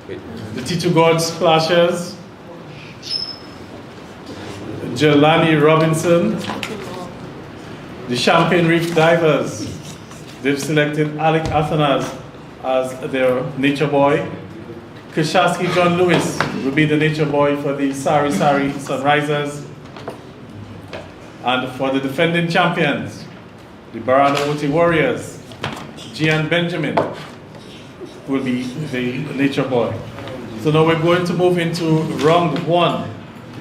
The T2 God Splashers, Jelani Robinson. The Champagne Reef Divers, they've selected Alec Athanas as their nature boy. Kishasky John Lewis will be the nature boy for the Sari Sari Sunrisers. And for the defending champions, the Barana Oti Warriors, Gian Benjamin will be the nature boy. So now we're going to move into round one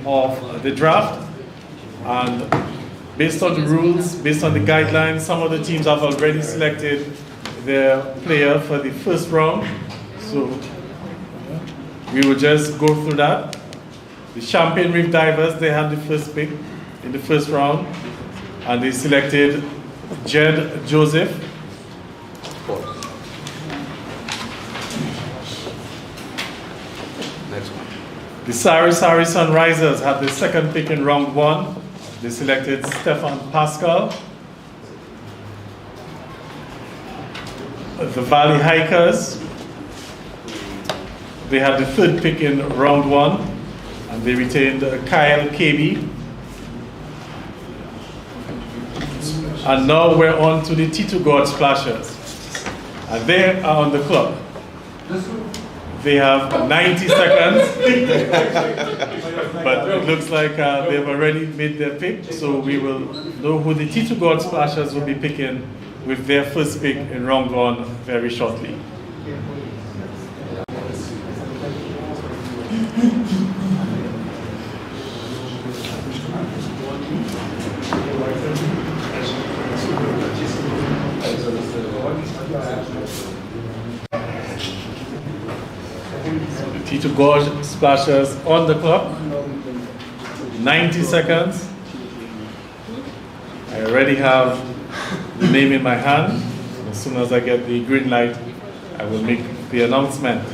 of the draft. And based on the rules, based on the guidelines, some of the teams have already selected their player for the first round. So we will just go through that. The Champagne Reef Divers, they had the first pick in the first round, and they selected Jed Joseph. Next one. The Sari Sari Sunrisers had the second pick in round one. They selected Stefan Pascal. The Valley Hikers, they had the third pick in round one, and they retained Kyle KB. And now we're on to the T2 God Splashers. And they are on the clock. They have 90 seconds, but it looks like they've already made their pick, so we will know who the T2 God Splashers will be picking with their first pick in round one very shortly. T2 God Splashers on the clock. 90 seconds. I already have the name in my hand. As soon as I get the green light, I will make the announcement.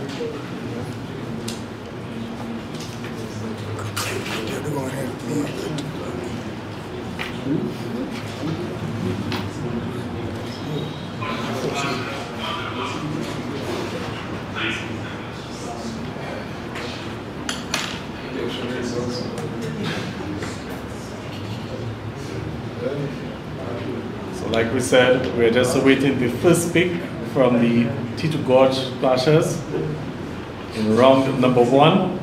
So like we said, we're just awaiting the first pick from the T2 God Splashers in round number one.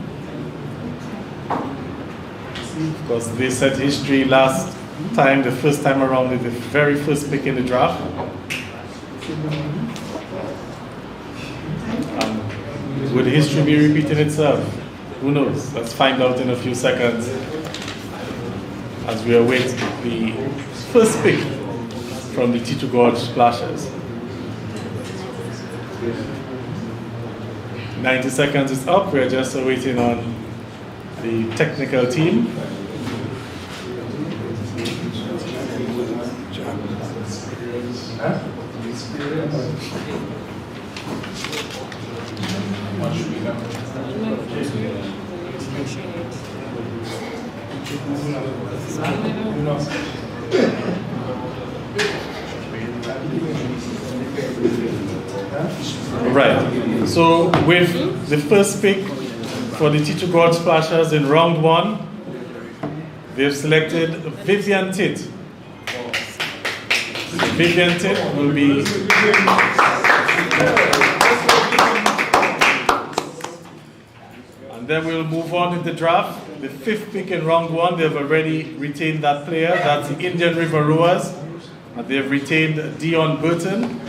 Because they set history last time, the first time around, with the very first pick in the draft. Would history be repeating itself? Who knows? Let's find out in a few seconds as we await the first pick from the T2 God Splashers. 90 seconds is up. We're just waiting on the technical team. Right. So with the first pick for the T2 God Splashers in round one, they've selected Vivian Tit. Vivian Tit will be and then we'll move on in the draft. The fifth pick in round one, they've already retained that player. That's the Indian River Rowers. And they've retained Dion Burton.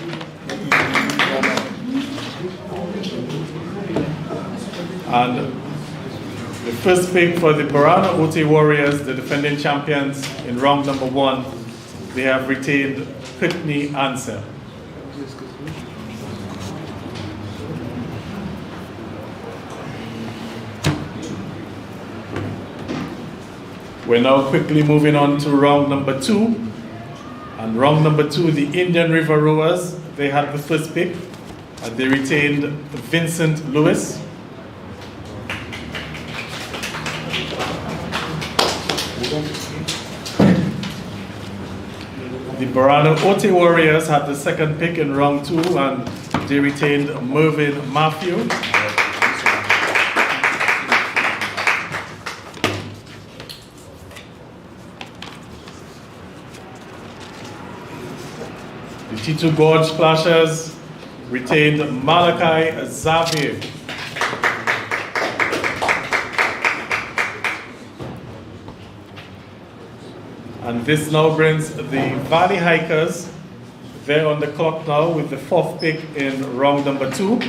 And the first pick for the Barana Ote Warriors, the defending champions in round number one, they have retained Pitney Ansel. We're now quickly moving on to round number two. And round number two, the Indian River Rowers, they had the first pick. And they retained Vincent Lewis. The Barana Ote Warriors had the second pick in round two, and they retained Mervyn Matthew. T2 Gorge Splashers retained Malachi Xavier. And this now brings the Valley Hikers. They're on the clock now with the 4th pick in round number 2.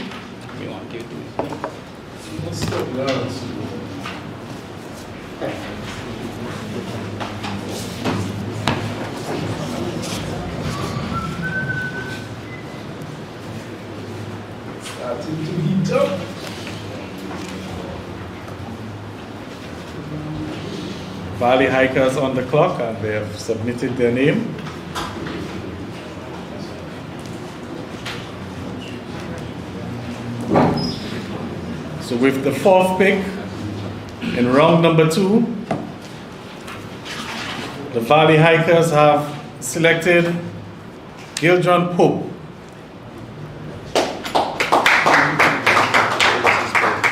Starting to heat up. Valley Hikers on the clock, and they have submitted their name. So with the 4th pick in round number 2, the Valley Hikers have selected Gildron Pope.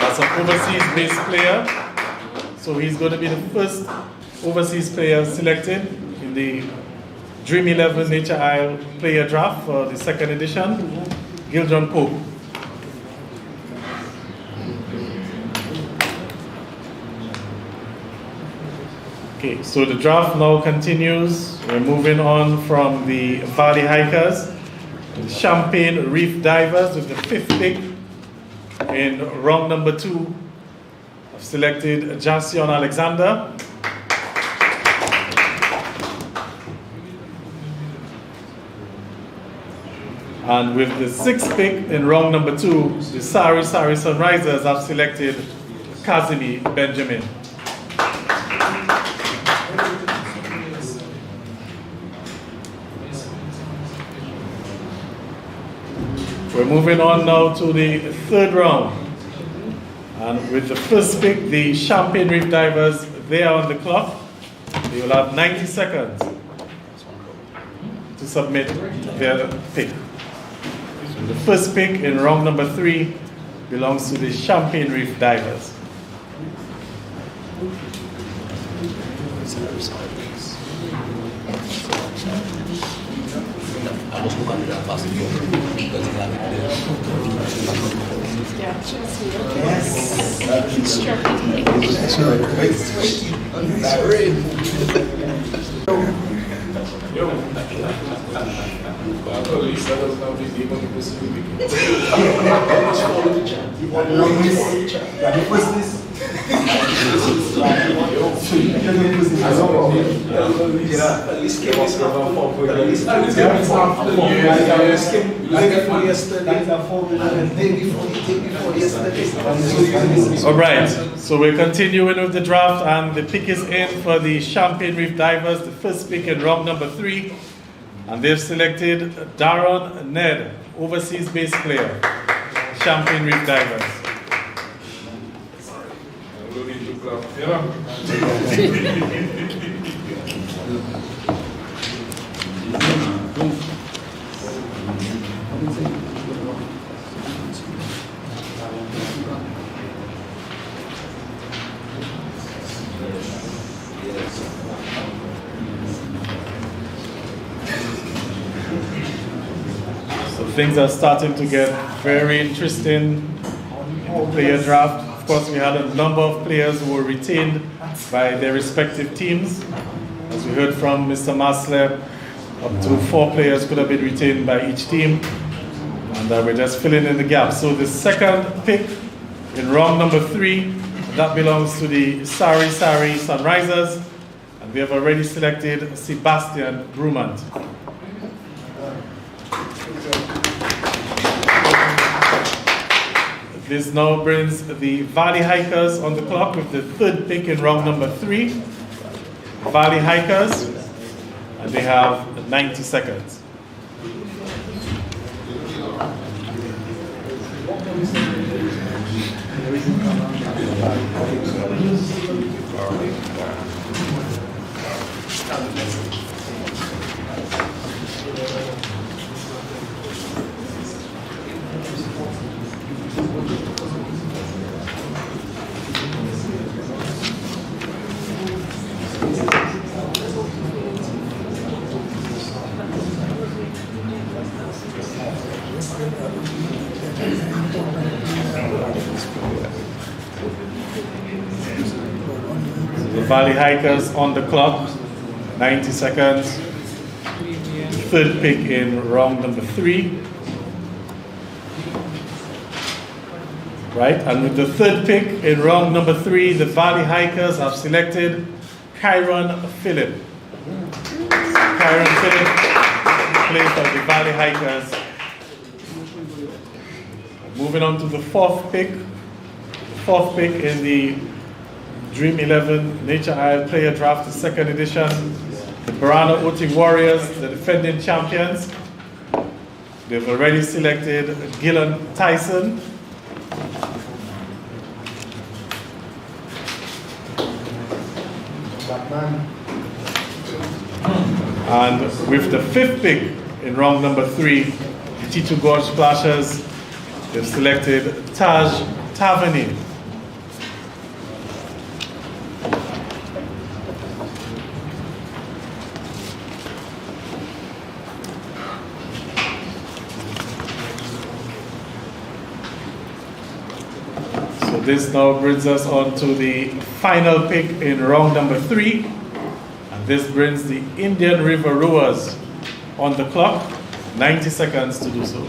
That's an overseas-based player. So he's going to be the first overseas player selected in the Dream 11 Nature Isle player draft for the 2nd edition, Gildron Pope. Okay, so the draft now continues. We're moving on from the Valley Hikers, the Champagne Reef Divers with the 5th pick in round number 2. I've selected Jason Alexander. And with the 6th pick in round number 2, the Sari Sunrisers have selected Kazimi Benjamin. We're moving on now to the 3rd round. And with the 1st pick, the Champagne Reef Divers, they are on the clock. They will have 90 seconds to submit their pick. So the 1st pick in round number 3 belongs to the Champagne Reef Divers. All right, so we're continuing with the draft, and the pick is in for the Champagne Reef Divers, the 1st pick in round number 3, and they've selected Darren Ned, overseas-based player, Champagne Reef Divers. So things are starting to get very interesting in the player draft. Of course, we had a number of players who were retained by their respective teams. As we heard from Mr. Masler, up to 4 players could have been retained by each team. And we're just filling in the gaps. So the 2nd pick in round number 3, that belongs to the Sari Sunrisers. And we have already selected Sebastian Brumant. This now brings the Valley Hikers on the clock with the 3rd pick in round number 3. Valley Hikers, and they have 90 seconds. Valley Hikers on the clock, 90 seconds. Third pick in round number 3. Right, and with the third pick in round number 3, the Valley Hikers have selected Kyron Phillip. Kyron Phillip plays for the Valley Hikers. Moving on to the fourth pick. The fourth pick in the Dream 11 Nature Isle Player Draft, the second edition. The Barana Oti Warriors, the defending champions. They've already selected Gillan Tyson. And with the fifth pick in round number 3, the T2 Gorge Splashers, they've selected Taj Taverny. So this now brings us on to the final pick in round number 3. And this brings the Indian River Rowers on the clock, 90 seconds to do so.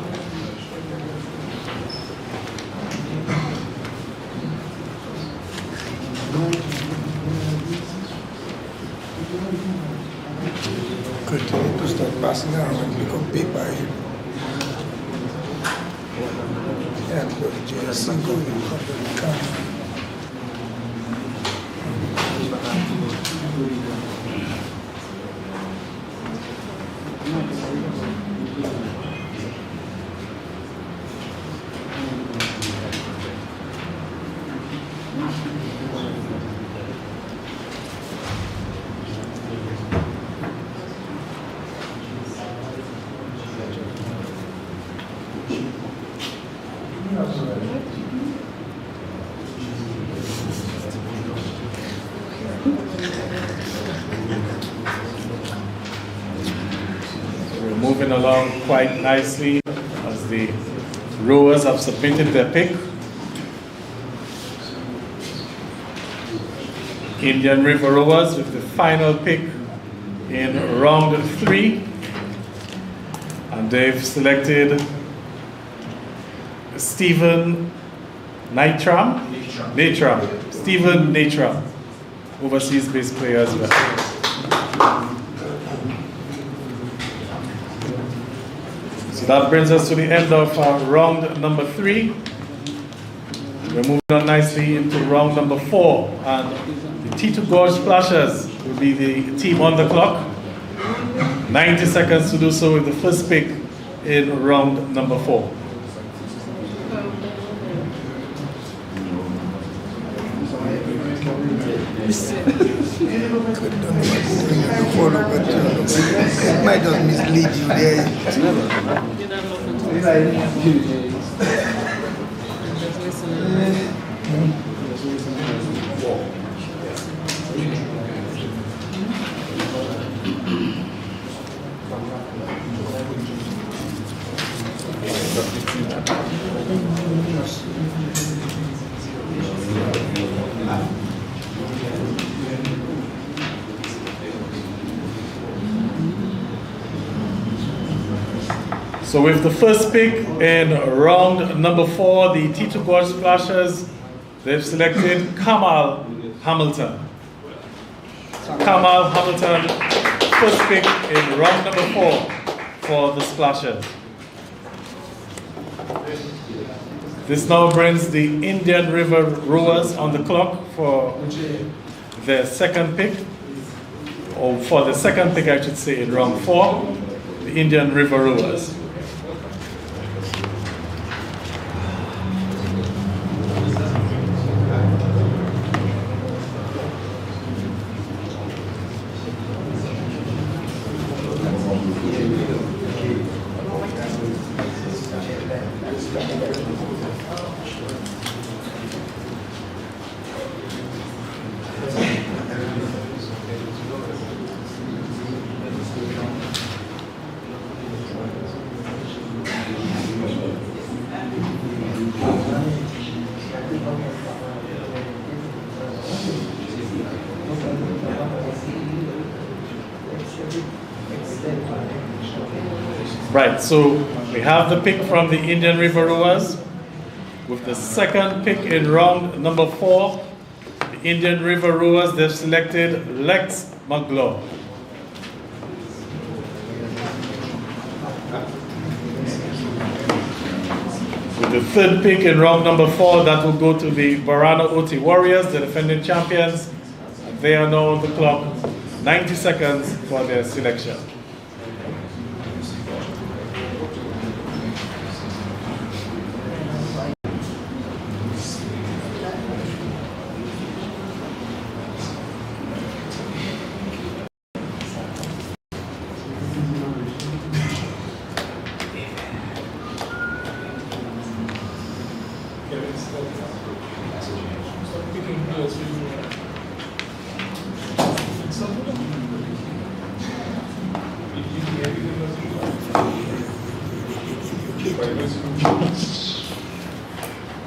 Good to start passing around and pick up paper here. Yeah, because JSC going to cover the camera. We're moving along quite nicely as the rowers have submitted their pick. Indian River Rowers with the final pick in round 3. And they've selected Stephen Natram. Stephen Natram, overseas based player as well. So that brings us to the end of round number 3. We're moving on nicely into round number 4, and the T2 Gorge Splashers will be the team on the clock. 90 seconds to do so with the first pick in round number 4. It might just mislead you there. So with the first pick in round number 4, the T2 Gorge Splashers, they've selected Kamal Hamilton. Kamal Hamilton, first pick in round number 4 for the Splashers. This now brings the Indian River Rowers on the clock for their second pick, or for the second pick I should say in round 4, the Indian River Rowers. Right, so we have the pick from the Indian River Rowers. With the second pick in round number 4, the Indian River Rowers, they've selected Lex McGlaw. With the third pick in round number 4, that will go to the Barana Oti Warriors, the defending champions. And they are now on the clock, 90 seconds for their selection.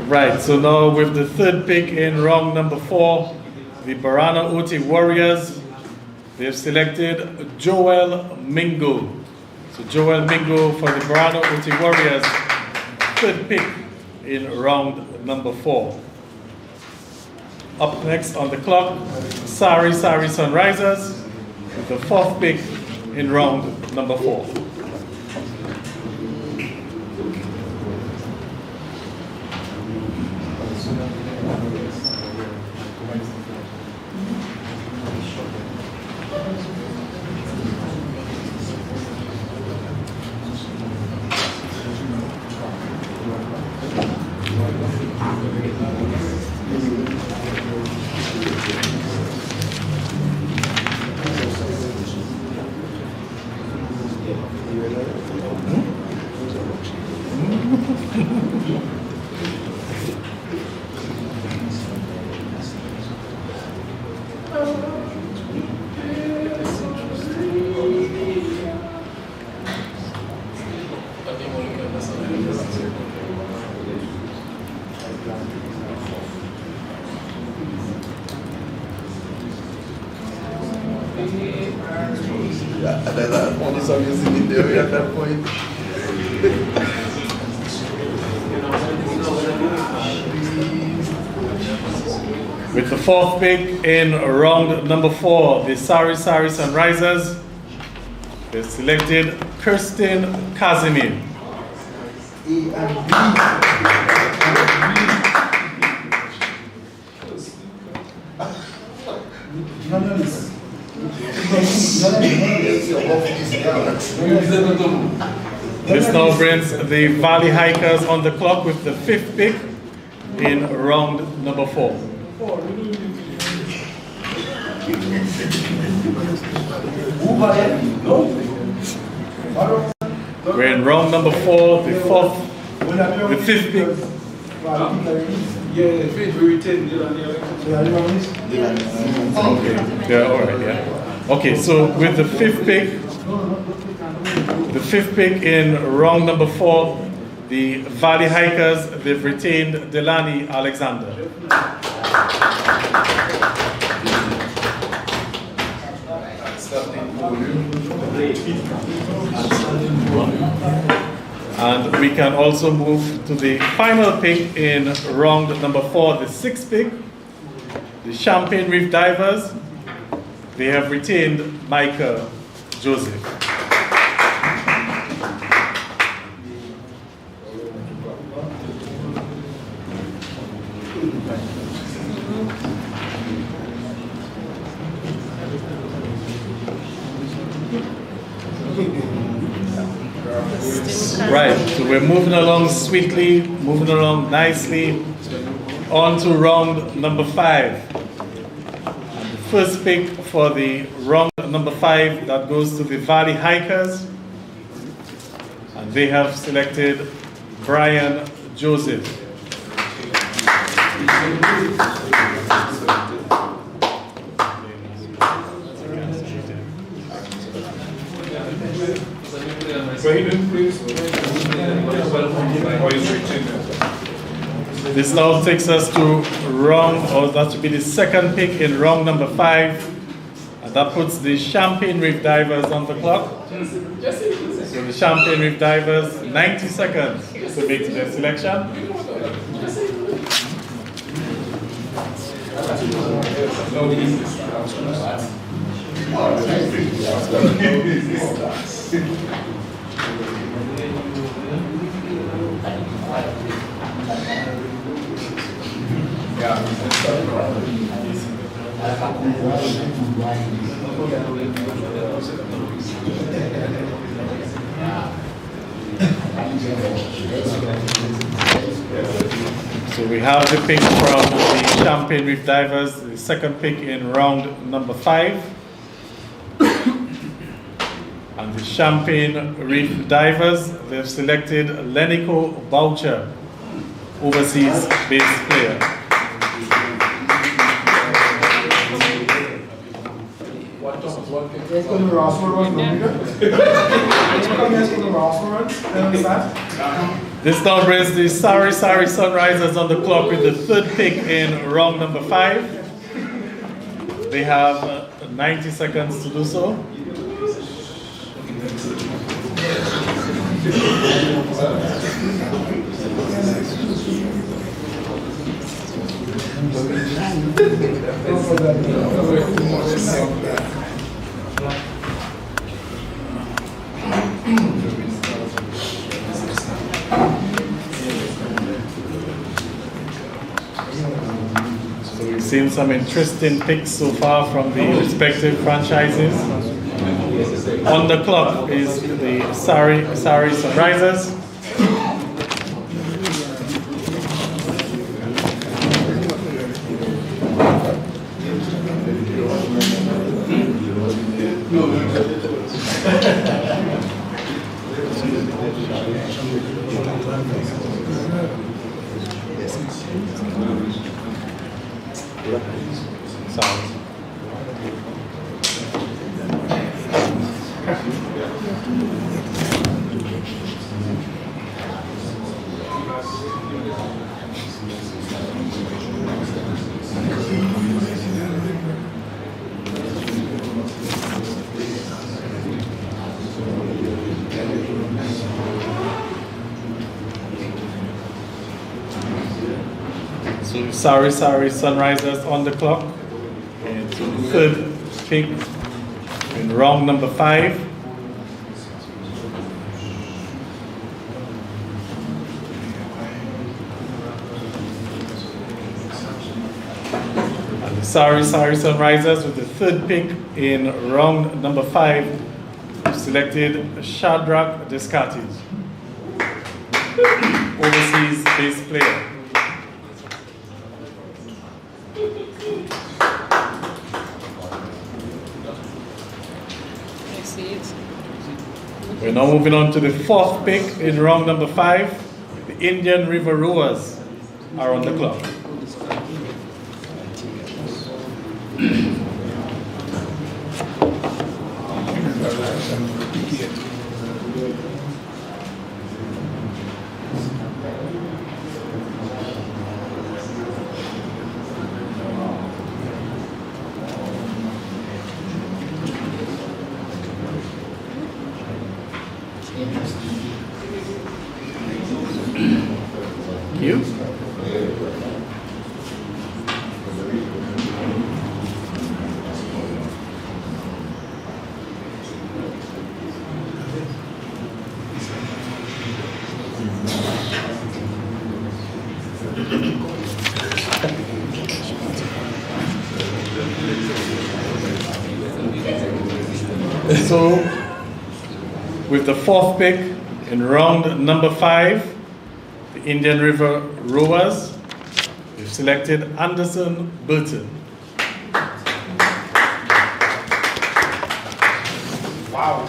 Right, so now with the third pick in round number 4, the Barana Oti Warriors, they've selected Joel Mingo. So Joel Mingo for the Barana Oti Warriors, third pick in round number 4. Up next on the clock, Sari Sunrisers with the fourth pick in round number 4. Only song you sing in there at that point. With the fourth pick in round number 4, the Sari Sunrisers, they selected Kirsten Casimir. This now brings the Valley Hikers on the clock with the fifth pick in round number 4. We're in round number 4, the fifth pick. Okay, yeah, all right, yeah. Okay, so with the fifth pick in round number 4, the Valley Hikers, they've retained Delani Alexander. And we can also move to the final pick in round number 4, the sixth pick, the Champagne Reef Divers. They have retained Michael Joseph. Right, so we're moving along sweetly, moving along nicely, on to round number 5. And the first pick for the round number 5, that goes to the Valley Hikers, and they have selected Brian Joseph. This now takes us to round, or that should be the second pick in round number 5, and that puts the Champagne Reef Divers on the clock. So the Champion Reef Divers, 90 seconds to make their selection. So we have the pick from the Champion Reef Divers, the second pick in round number 5. And the Champion Reef Divers, they've selected Lenico Boucher, overseas based player. Let's go to the roster runs, Let's go to the roster runs. This now brings the Sari Sunrisers on the clock with the third pick in round number 5. They have 90 seconds to do so. So we've seen some interesting picks so far from the respective franchises. On the clock is the Sari Sunrisers. So Sari Sunrisers on the clock. And so the third pick in round number 5. And the Sari Sunrisers with the third pick in round number 5 selected Shadrach Descartes, overseas based player. We're now moving on to the fourth pick in round number 5. The Indian River Rowers are on the clock. You? So, with the fourth pick in round number 5, the Indian River Rowers, we've selected Anderson Burton. Wow.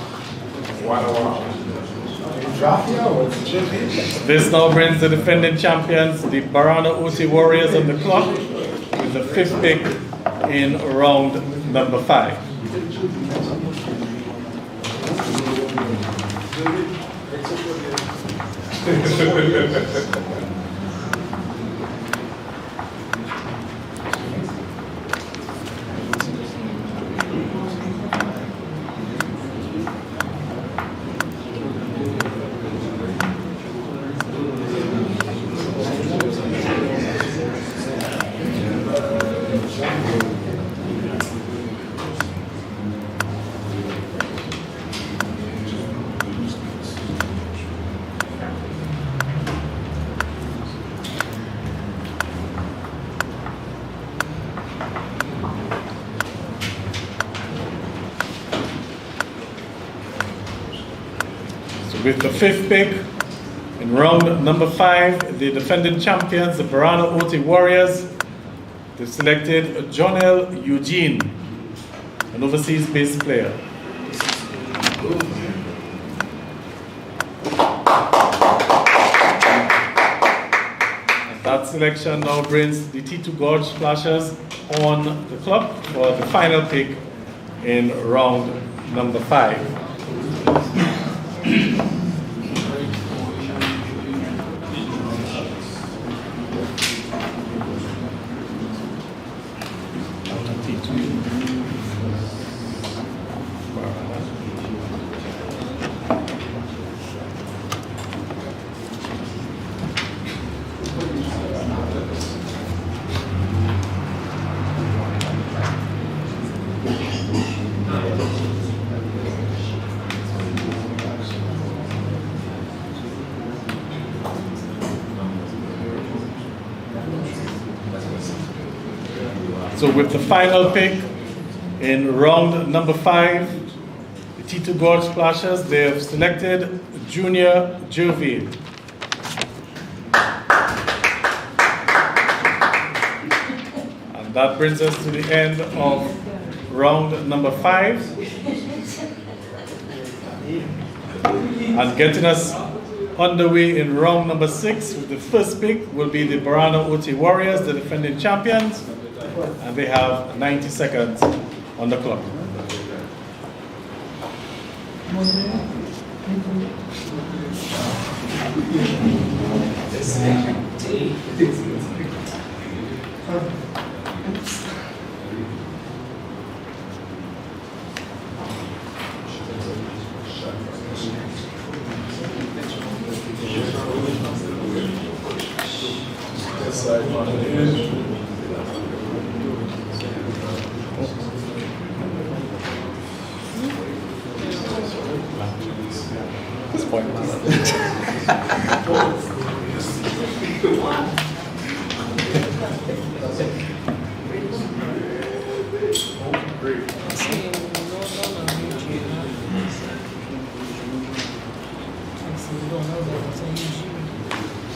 This now brings the defending champions, the Barana Oti Warriors, on the clock with the fifth pick in round number 5. With the fifth pick, in round number 5, the defending champions, the Barana Oti Warriors, they've selected Jonel Eugene, an overseas-based player. And that selection now brings the T2 Gorge Splashers on the clock for the final pick in round number 5. So with the final pick in round number 5, the T2 Gorge Splashers, they have selected Junior Jovi. And that brings us to the end of round number 5. And getting us underway in round number 6 with the first pick will be the Barana Oti Warriors, the defending champions. And they have 90 seconds on the clock. This point.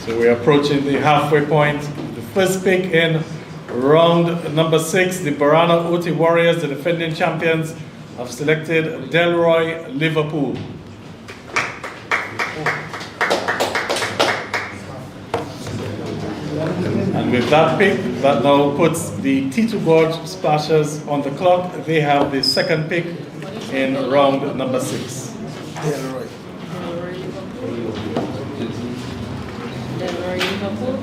So we're approaching the halfway point. The first pick in round number 6, the Barana Oti Warriors, the defending champions, have selected Delroy Liverpool. And with that pick, that now puts the T2 Gorge Splashers on the clock. They have the second pick in round number 6. Delroy. Delroy Liverpool.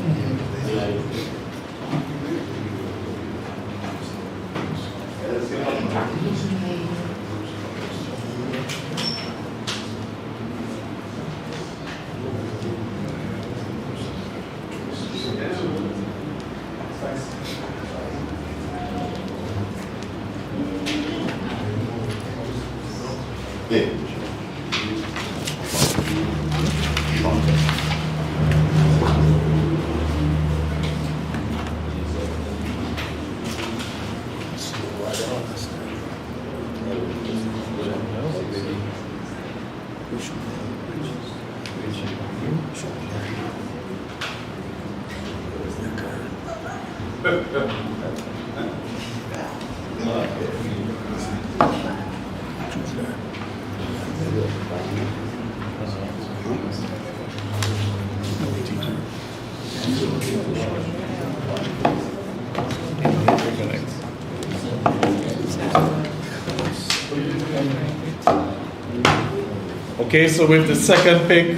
Okay, so with the second pick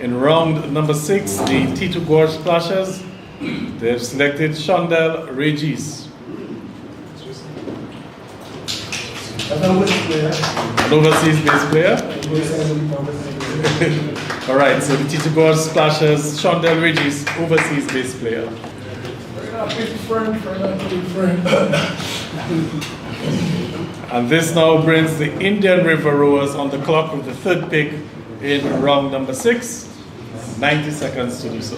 in round number 6, the T2 Gorge Splashers, they've selected Shondell Regis. An overseas-based player. All right, so the T2 Gorge Splashers, Shondell Regis, overseas-based player. And this now brings the Indian River Rowers on the clock with the third pick in round number 6. 90 seconds to do so.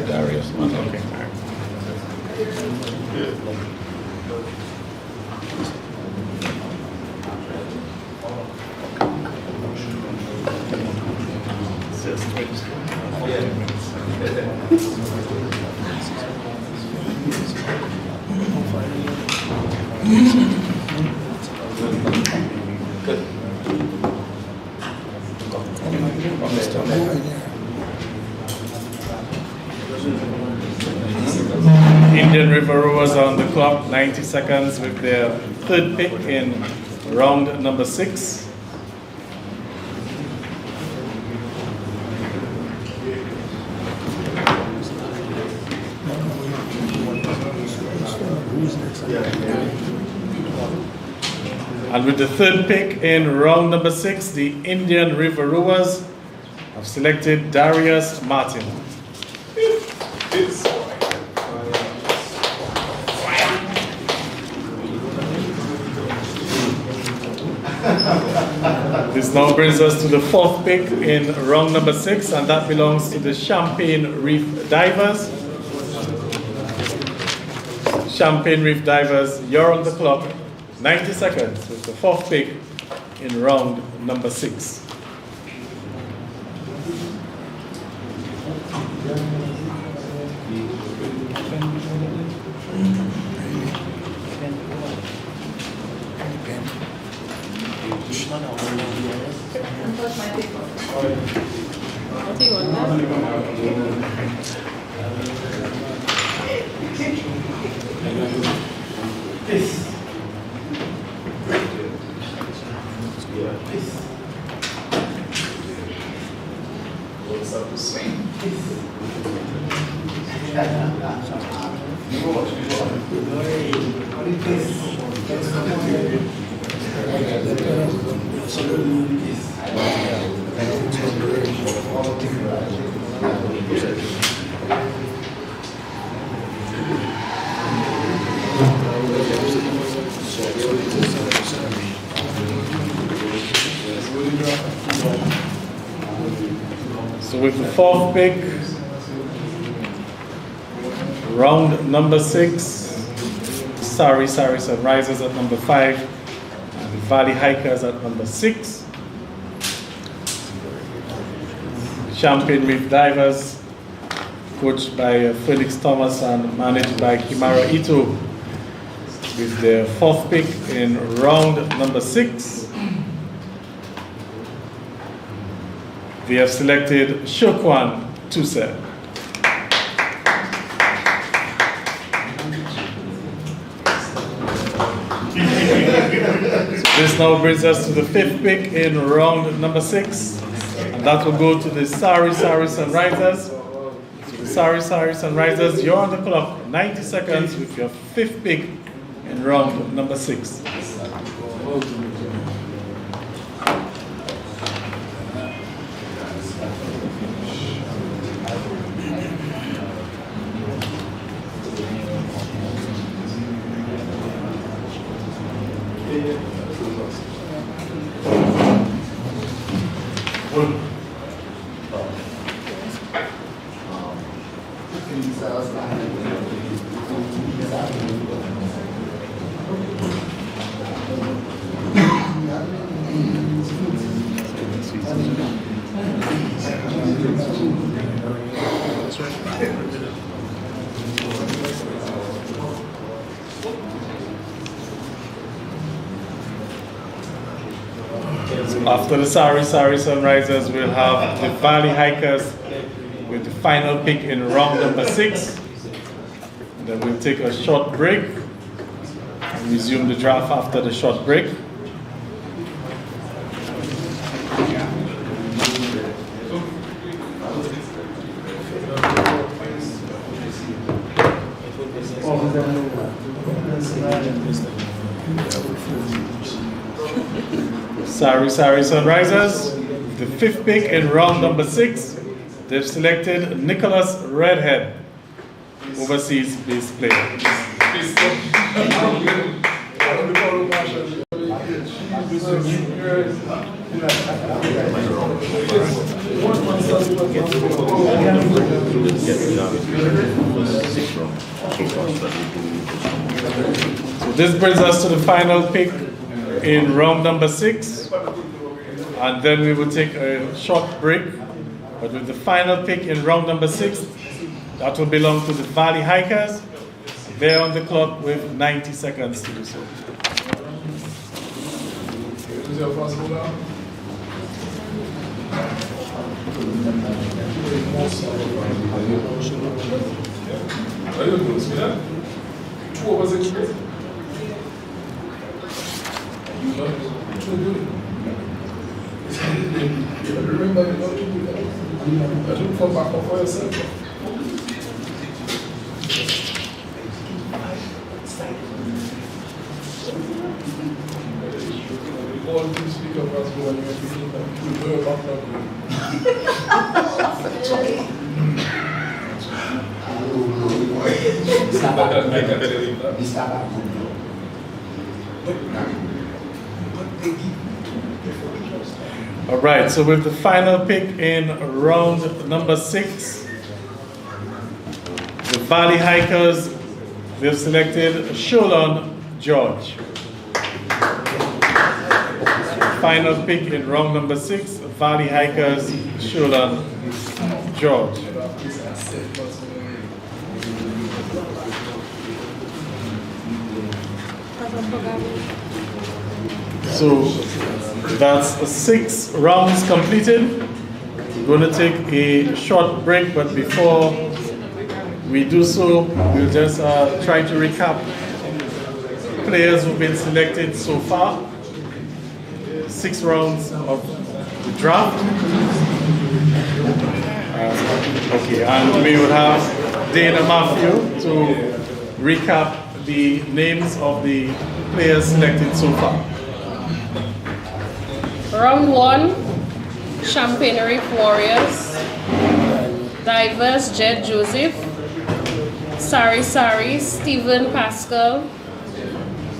Darius Martin. Okay. Indian River Rowers on the clock, 90 seconds with their third pick in round number 6. And with the third pick in round number 6, the Indian River Rowers have selected Darius Martin. This now brings us to the 4th pick in round number 6, and that belongs to the Champagne Reef Divers. Champagne Reef Divers, you're on the clock. 90 seconds with the 4th pick in round number 6. So with the 4th pick, round number 6, Sari Sunrisers at number 5, and the Valley Hikers at number 6. Champagne Reef Divers, coached by Felix Thomas and managed by Kimara Ito, with their 4th pick in round number 6. They have selected Shokwan Tuse. This now brings us to the 5th pick in round number 6, and that will go to the Sari Sunrisers. So the Sari Sunrisers, you're on the clock, 90 seconds with your 5th pick in round number 6. After the Sari Sunrisers, we'll have the Valley Hikers with the final pick in round number 6. And then we'll take a short break and resume the draft after the short break. Sari Sunrisers, the 5th pick in round number 6. They've selected Nicholas Redhead, overseas bass player. So this brings us to the final pick in round number 6. And then we will take a short break. But with the final pick in round number 6, that will belong to the Valley Hikers. They're on the clock with 90 seconds to do so. Who's your first bowler? Are you going to spinner? 2 over 6 minutes? Remember, you don't do that. I don't fall back off for yourself. All these speak of us when you're thinking that you know about All right, so with the final pick in round number 6, the Valley Hikers, they've selected Sholon George. Final pick in round number 6, Valley Hikers, Sholon George. So that's 6 rounds completed. We're going to take a short break, but before we do so, we'll just try to recap players who've been selected so far. 6 rounds of the draft. Okay, and we will have Dana Matthew to recap the names of the players selected so far. Round 1, Champagne Reef Warriors, Divers Jed Joseph, Sari Stephen Pascal,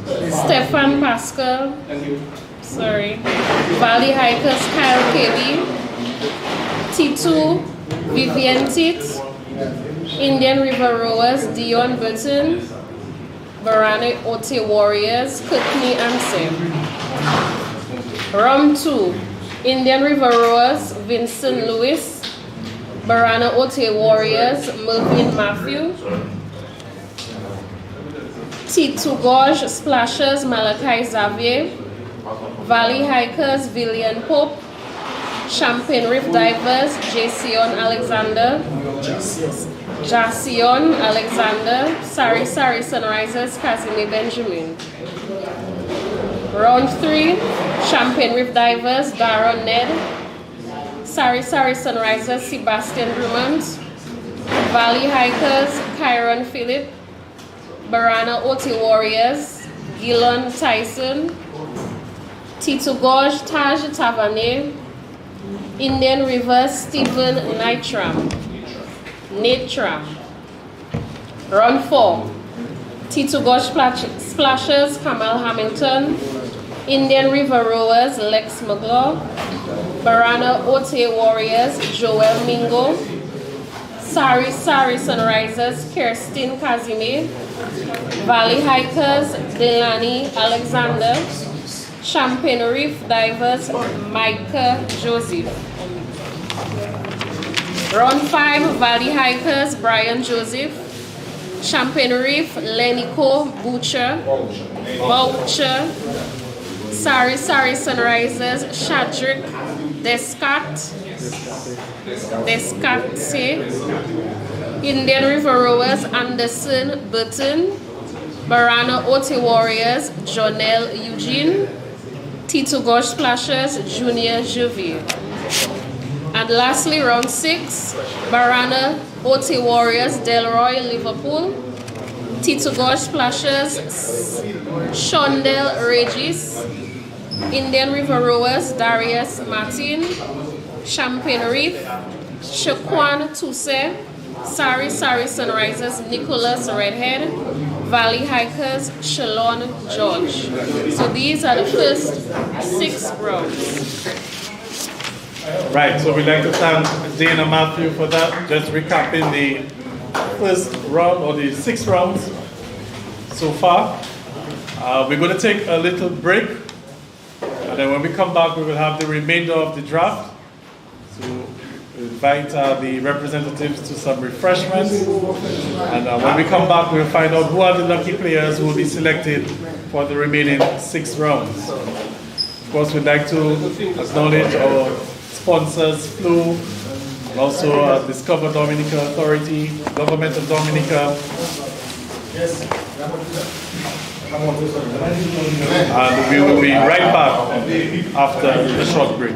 Stefan Pascal, Valley Hikers Kyle KB, T2 Vivian Tit, Indian River Rowers Dion Burton, Barane Ote Warriors Courtney Ansem. Round 2, Indian River Rowers Vincent Lewis, Barana Ote Warriors Melvin Matthew, T2 Gorge Splashers Malachi Xavier, Valley Hikers Villian Pope, Champagne Reef Divers Jason Alexander, Sari Sunrisers Casimir Benjamin. Round 3, Champagne Reef Divers Daron Ned, Sari Sunrisers Sebastian Drummond, Valley Hikers Kyron Phillip, Barana Ote Warriors Gilon Tyson, Tito Gorge Taj Tavane, Indian River Stephen Nitram. Round 4, Tito Gorge Splashers Kamal Hamilton, Indian River Rowers Lex McGlaw, Barana Ote Warriors Joel Mingo, Sari Sunrisers Kirsten Kazime, Valley Hikers Delani Alexander, Champagne Reef Divers Micah Joseph. Round 5, Valley Hikers Brian Joseph, Champagne Reef Lenico Boucher, Sari Sunrisers Shadrick Descate, Indian River Rowers Anderson Burton, Barana Ote Warriors Jonelle Eugene, Tito Gorge Splashers Junior Juvier. And lastly, round 6, Barana Ote Warriors Delroy Liverpool, Tito Gorge Splashers Shondell Regis, Indian River Rowers Darius Martin, Champagne Reef Shaquan Toussaint, Sari Sunrisers Nicholas Redhead, Valley Hikers Shalon George. So these are the first 6 rounds. Right, so we'd like to thank Dana Matthew for that. Just recapping the first round or the 6 rounds so far. We're going to take a little break, and then when we come back, we will have the remainder of the draft. So invite the representatives to some refreshments, and when we come back, we'll find out who are the lucky players who will be selected for the remaining 6 rounds. Of course, we'd like to acknowledge our sponsors, Flu, and also Discover Dominica Authority, Government of Dominica. And we will be right back after a short break.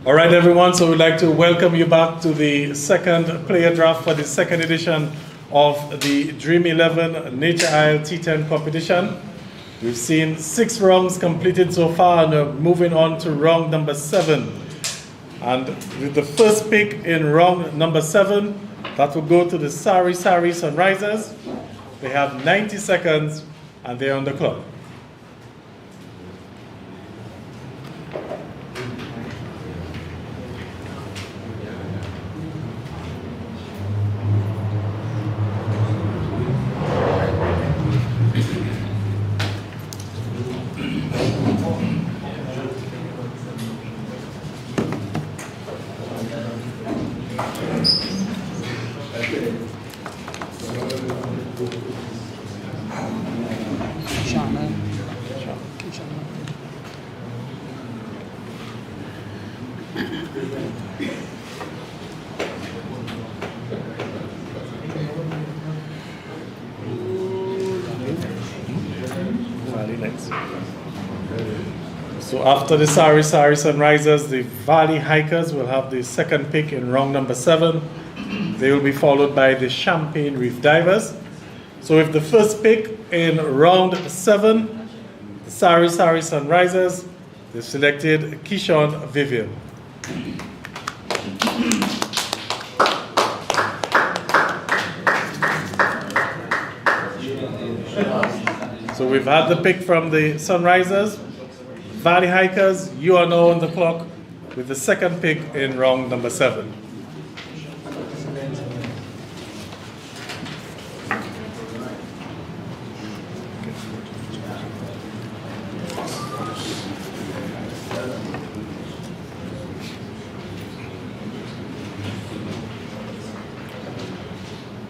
All right, everyone, so we'd like to welcome you back to the second player draft for the second edition of the Dream 11 Nature Isle T10 competition. We've seen 6 rounds completed so far, and we're moving on to round number 7. And with the first pick in round number 7, that will go to the Sari Sunrisers. They have 90 seconds, and they're on the clock. So after the Sari Sunrisers, the Valley Hikers will have the second pick in round number 7. They will be followed by the Champagne Reef Divers. So with the first pick in round 7, the Sari Sunrisers, they've selected Keyshawn Vivian. So we've had the pick from the Sunrisers. Valley Hikers, you are now on the clock with the second pick in round number 7.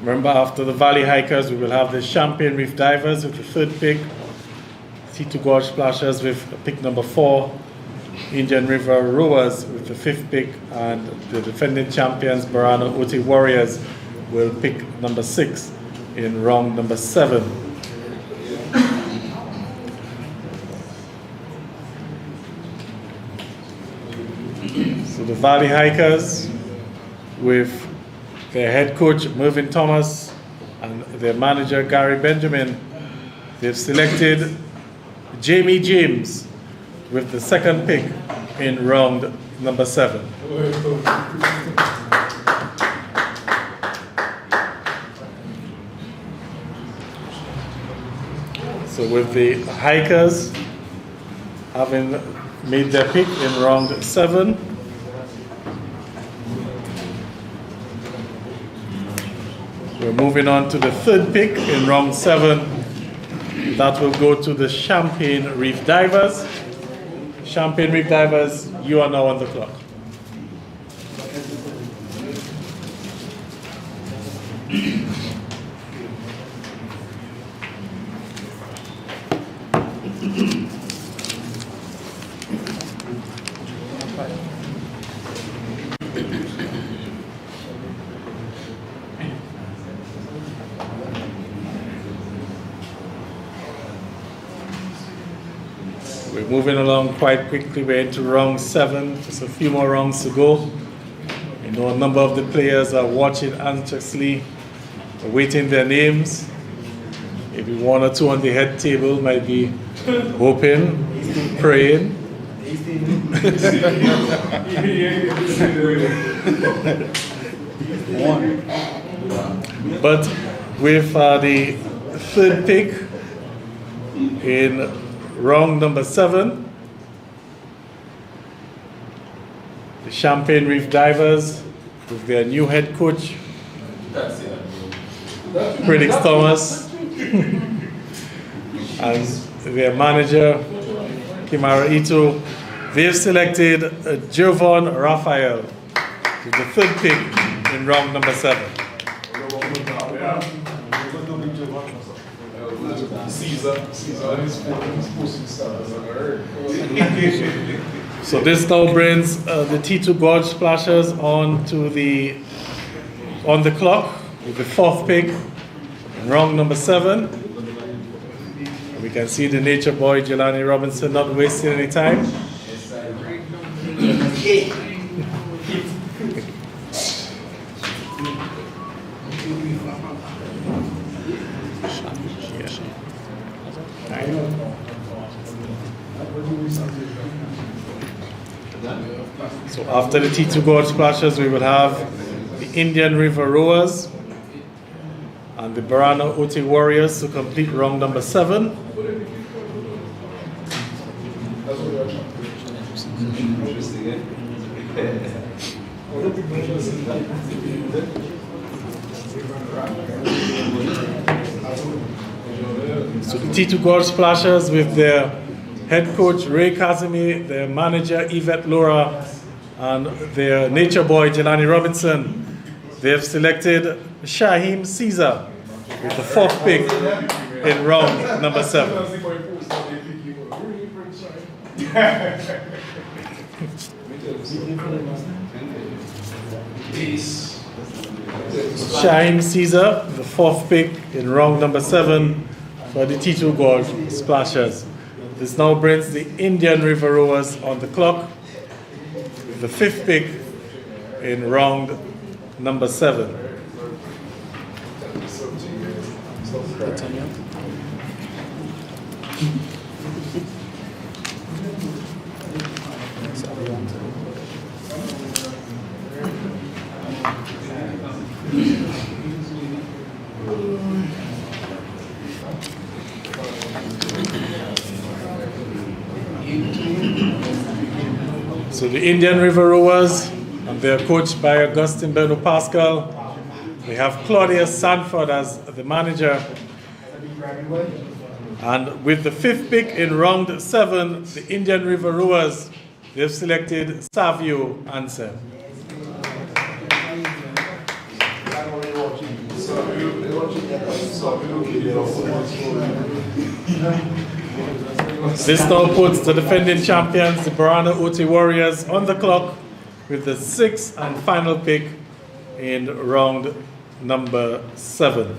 Remember, after the Valley Hikers, we will have the Champagne Reef Divers with the third pick, T2 Gorge Splashers with pick number 4, Indian River Rowers with the 5th pick, and the defending champions, Barano Oti Warriors, will pick number 6 in round number 7. So the Valley Hikers, with their head coach Mervyn Thomas and their manager Gary Benjamin, they've selected Jamie James with the second pick in round number 7. So with the Hikers having made their pick in round 7, we're moving on to the third pick in round 7. That will go to the Champagne Reef Divers. Champagne Reef Divers, you are now on the clock. We're moving along quite quickly. We're into round 7. Just a few more rounds to go. I know a number of the players are watching anxiously, awaiting their names. Maybe 1 or 2 on the head table might be hoping, praying. But with the third pick in round number 7, the Champagne Reef Divers with their new head coach, Predix Thomas, and their manager, Kimara Ito, they've selected Jovan Raphael with the third pick in round number 7. So this now brings the T2 Gorge Splashers on the clock with the 4th pick in round number 7. We can see the nature boy Jelani Robinson not wasting any time. So after the T2 Gold Splashers, we will have the Indian River Rowers and the Barana Oti Warriors to complete round number 7. So the T2 Gold Splashers with their head coach Ray Kazimi, their manager Yvette Laura, and their nature boy Jelani Robinson. They have selected Shaheem Caesar with the 4th pick in round number 7. Shaheem Caesar, the 4th pick in round number 7 for the T2 Gold Splashers. This now brings the Indian River Rowers on the clock with the 5th pick in round number 7. So the Indian River Rowers, and they're coached by Augustin Beno Pascal. We have Claudia Sanford as the manager. And with the 5th pick in round 7, the Indian River Rowers, they've selected Savio Anselm. This now puts the defending champions, the Barana Oti Warriors, on the clock with the 6th and final pick in round number 7.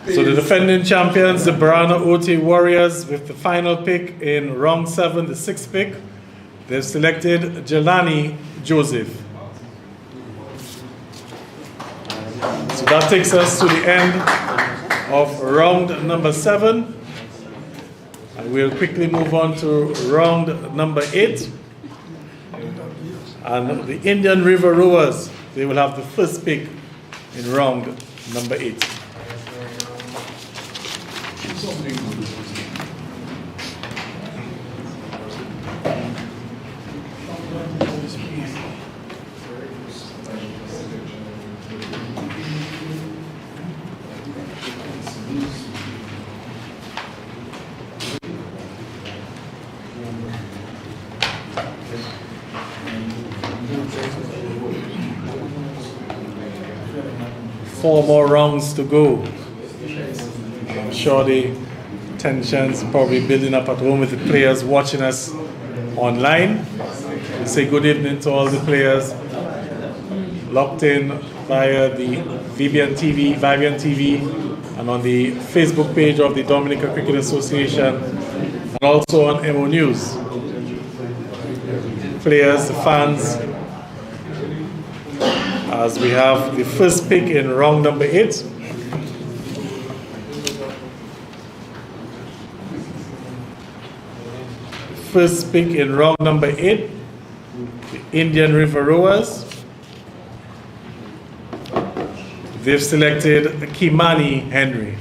So the defending champions, the Barana Oti Warriors, with the final pick in round 7, the 6th pick, they've selected Jelani Joseph. So that takes us to the end of round number 7. And we'll quickly move on to round number 8. And the Indian River Rowers, they will have the 1st pick in round number 8. Four more rounds to go. I'm sure the tension's probably building up at home with the players watching us online. We say good evening to all the players locked in via the Vivian TV, and on the Facebook page of the Dominica Cricket Association, and also on MO News. Players, the fans, as we have the 1st pick in round number 8. First pick in round number 8, the Indian River Rowers. They've selected Kimani Henry.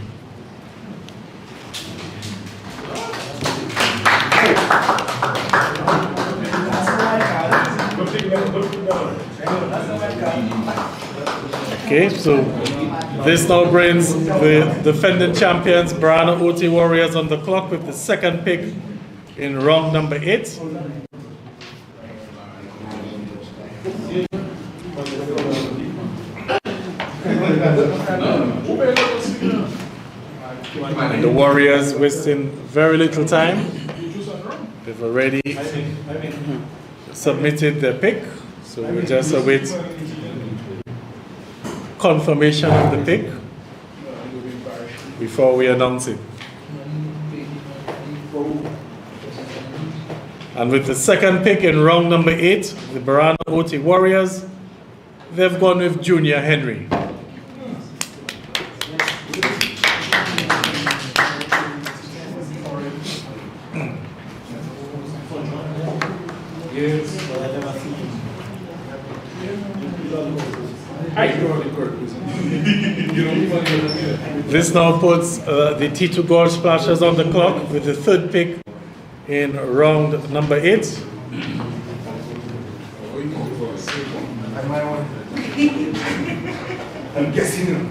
Okay, so this now brings the defending champions, Barana Oti Warriors, on the clock with the 2nd pick in round number 8. And the Warriors wasting very little time. They've already submitted their pick, so we'll just await confirmation of the pick before we announce it. And with the second pick in round number 8, the Barana OT Warriors, they've gone with Junior Henry. This now puts the T2 Gold Splashers on the clock with the third pick in round number 8. I'm guessing.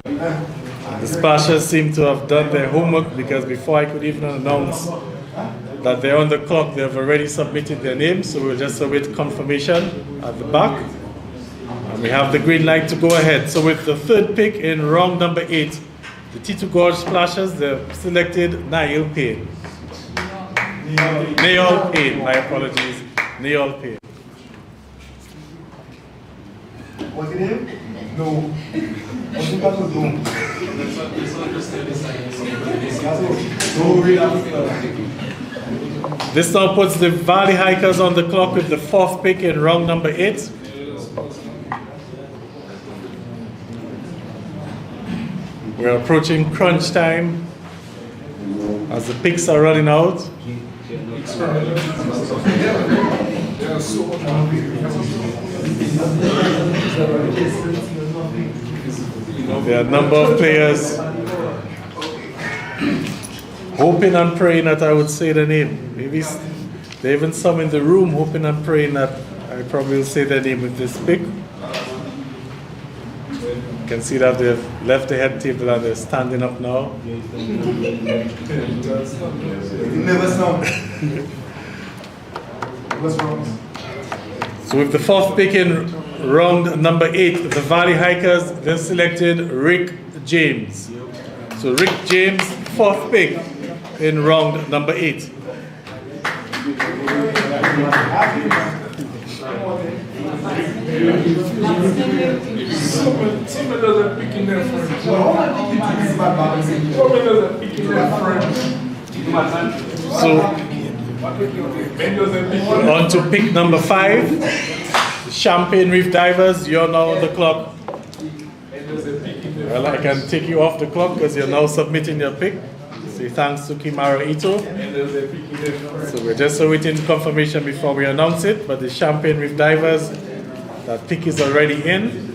The Splashers seem to have done their homework, because before I could even announce that they're on the clock, they've already submitted their names, so we'll just await confirmation at the back. And we have the green light to go ahead. So with the third pick in round number 8, the T2 Gold Splashers, they've selected Niall Payne. Niall Payne, my apologies. Niall Payne. What's your name? No. What's your name? No. This now puts the Valley Hikers on the clock with the fourth pick in round number 8. We're approaching crunch time as the picks are running out. There are a number of players hoping and praying that I would say the name. Maybe there are even some in the room hoping and praying that I probably will say their name with this pick. You can see that they've left the head table and they're standing up now. Never sound. What's wrong? So with the fourth pick in round number 8, the Valley Hikers, they've selected Rick James. So Rick James, fourth pick in round number 8. Someone doesn't pick in their friends. So on to pick number 5, the Champagne Reef Divers. You're now on the clock. Well, I can take you off the clock because you're now submitting your pick. Say thanks to Kimara Ito. So we're just awaiting confirmation before we announce it. But the Champagne Reef Divers, that pick is already in.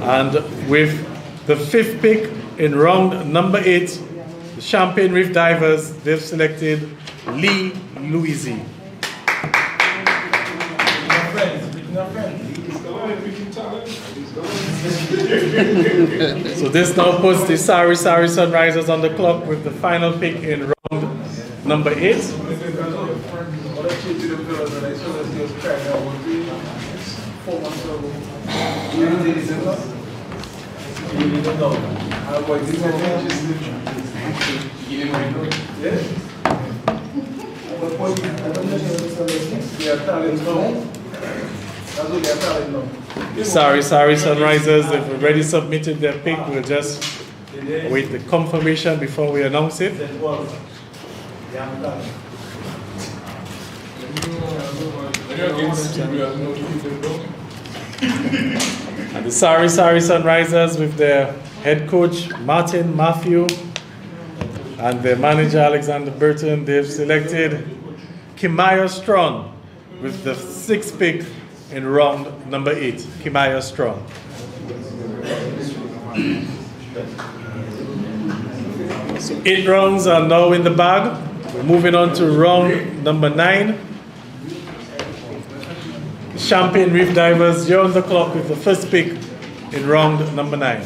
And with the 5th pick in round number 8, the Champagne Reef Divers, they've selected Lee Louisi. So this now puts the Sari Sunrisers on the clock with the final pick in round number 8. Sorry, Sunrisers, they've already submitted their pick. We'll just wait the confirmation before we announce it. And the Sari Sunrisers with their head coach Martin Matthew and their manager Alexander Burton, they've selected Kimaya Strong with the 6th pick in round number 8. Kimaya Strong. So 8 rounds are now in the bag. We're moving on to round number 9. Champagne Reef Divers, you're on the clock with the first pick in round number 9.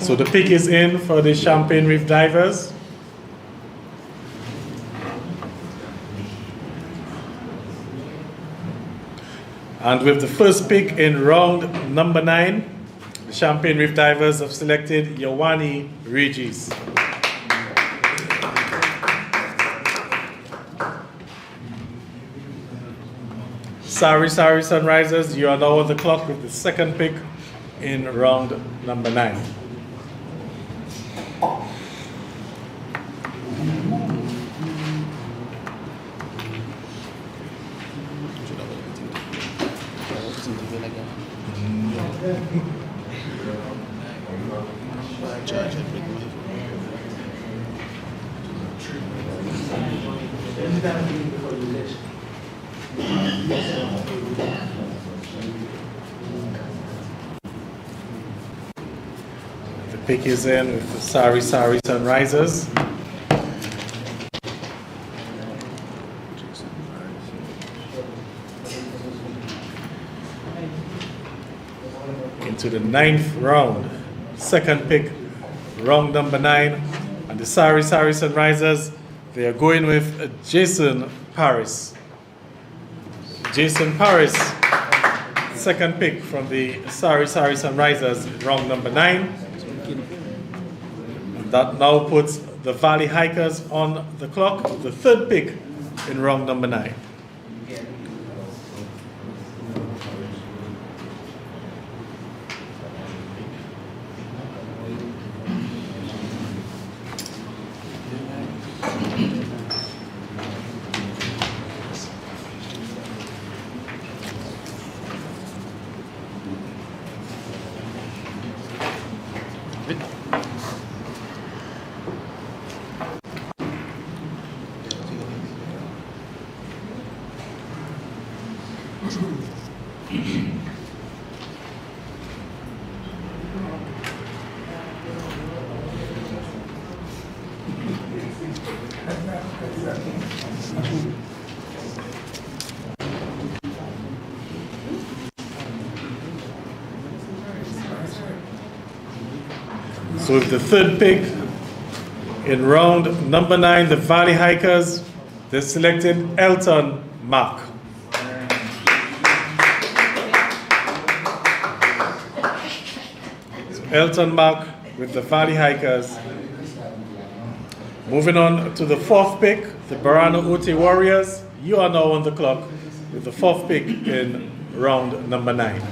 So the pick is in for the Champagne Reef Divers. And with the first pick in round number 9, the Champagne Reef Divers have selected Yawani Regis. Sari Sunrisers, you are now on the clock with the second pick in round number 9. The pick is in with the Sari Sunrisers. Into the 9th round, second pick, round number 9, and the Sari Sunrisers, they are going with Jason Paris. Jason Paris, second pick from the Sari Sunrisers, round number 9. And that now puts the Valley Hikers on the clock, the third pick in round number 9. So with the third pick in round number 9, the Valley Hikers, they selected Elton Mark. So Elton Mark with the Valley Hikers. Moving on to the 4th pick, the Barano Ote Warriors. You are now on the clock with the 4th pick in round number 9.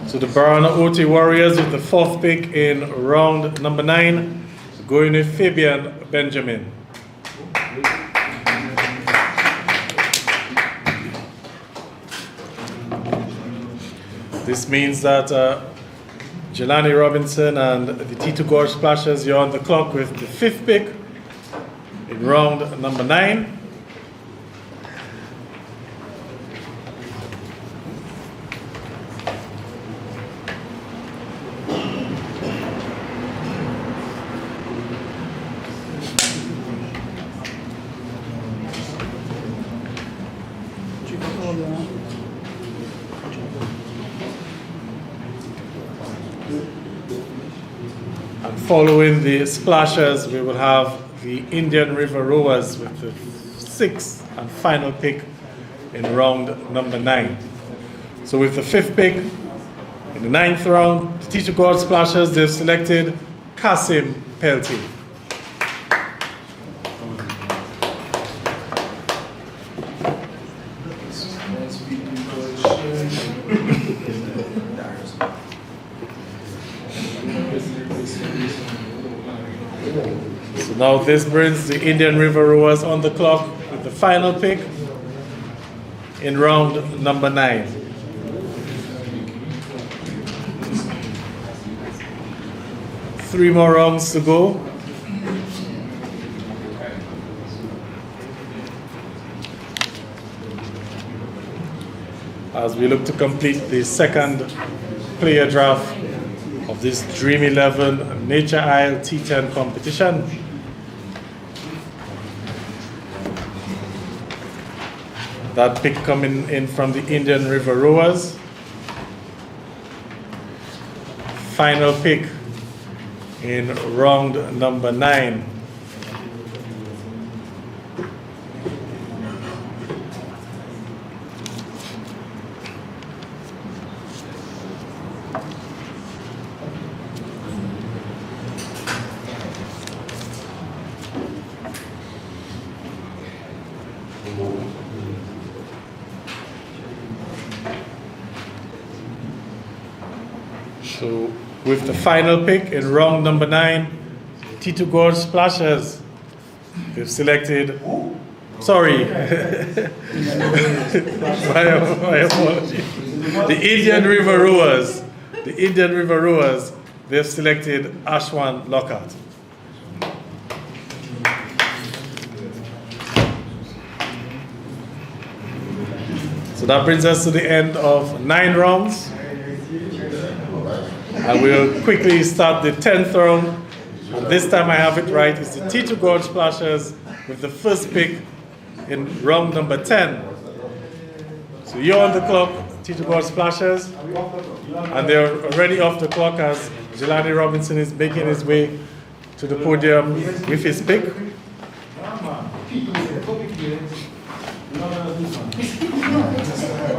So the Barana Ote Warriors with the 4th pick in round number 9, going with Fabian Benjamin. This means that Jelani Robinson and the T2 Gorge Splashers, you're on the clock with the 5th pick in round number 9. And following the splashers, we will have the Indian River Rowers with the 6th and final pick in round number 9. So with the 5th pick in the 9th round, the Teacher God Splashers, they've selected Kasim Pelti. So now this brings the Indian River Rowers on the clock with the final pick in round number 9. Three more rounds to go. As we look to complete the second player draft of this Dream 11 Nature Isle T10 competition. That pick coming in from the Indian River Rowers. Final pick in round number 9. So with the final pick in round number 9, T2 Gorge Splashers, they've selected, sorry, my apologies. The Indian River Rowers, they've selected Ashwan Lockhart. So that brings us to the end of 9 rounds. And we'll quickly start the 10th round. And this time I have it right. It's the T2 Gorge Splashers with the first pick in round number 10. So you're on the clock, T2 Gorge Splashers. And they're already off the clock as Jelani Robinson is making his way to the podium with his pick.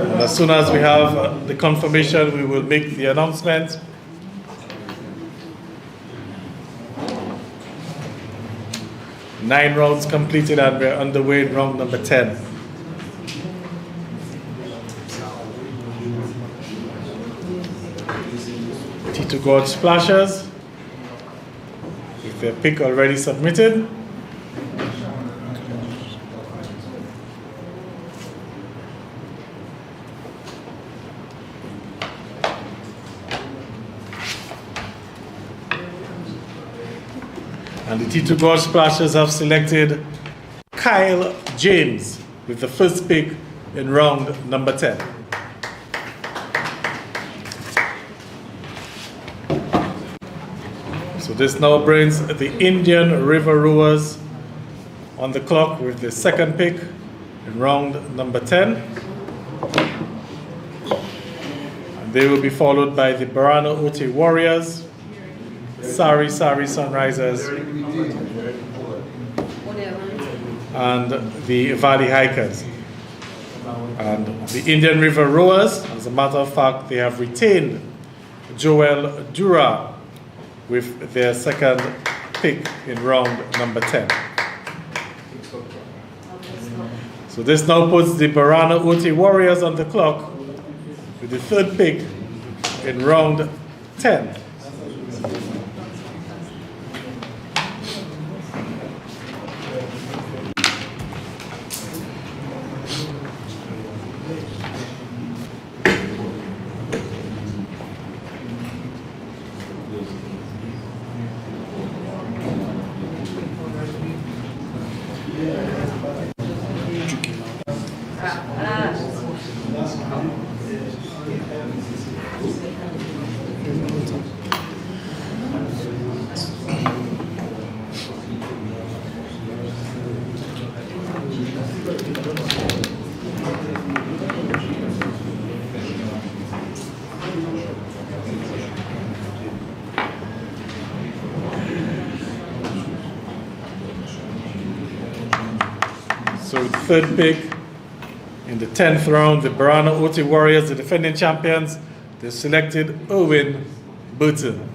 And as soon as we have the confirmation, we will make the announcement. Nine rounds completed and we're underway in round number 10. T2 Gorge Splashers with their pick already submitted. And the T2 Gorge Splashers have selected Kyle James with the first pick in round number 10. So this now brings the Indian River Rowers on the clock with the second pick in round number 10. And they will be followed by the Barano Ote Warriors, Sari Sunrisers, and the Valley Hikers. And the Indian River Rowers, as a matter of fact, they have retained Joel Dura with their second pick in round number 10. So this now puts the Barano Ote Warriors on the clock with the third pick in round 10. third pick in the 10th round, the Barana Oti Warriors, the defending champions, they've selected Owen Burton.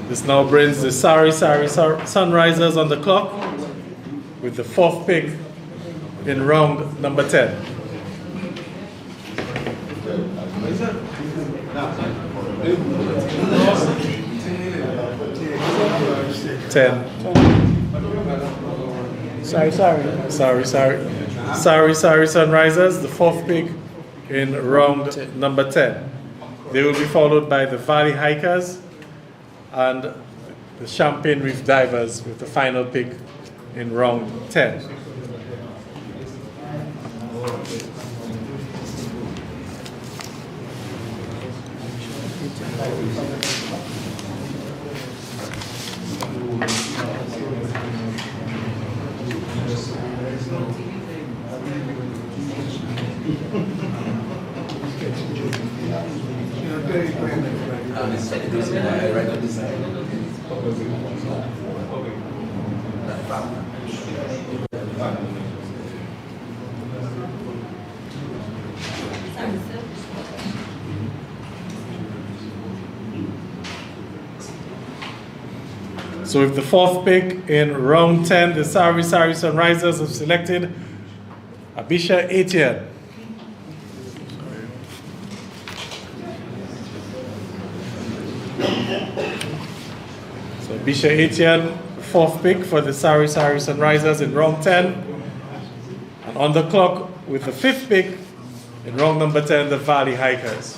This now brings the Sari Sunrisers on the clock with the 4th pick in round number 10. Sorry, Sunrisers, the 4th pick in round number 10. They will be followed by the Valley Hikers and the Champagne Reef Divers with the final pick in round 10. So with the 4th pick in round 10, the Sari Sunrisers have selected Abisha Etienne. So Abisha Etienne, 4th pick for the Sari Sunrisers in round 10. And on the clock with the 5th pick in round number 10, the Valley Hikers.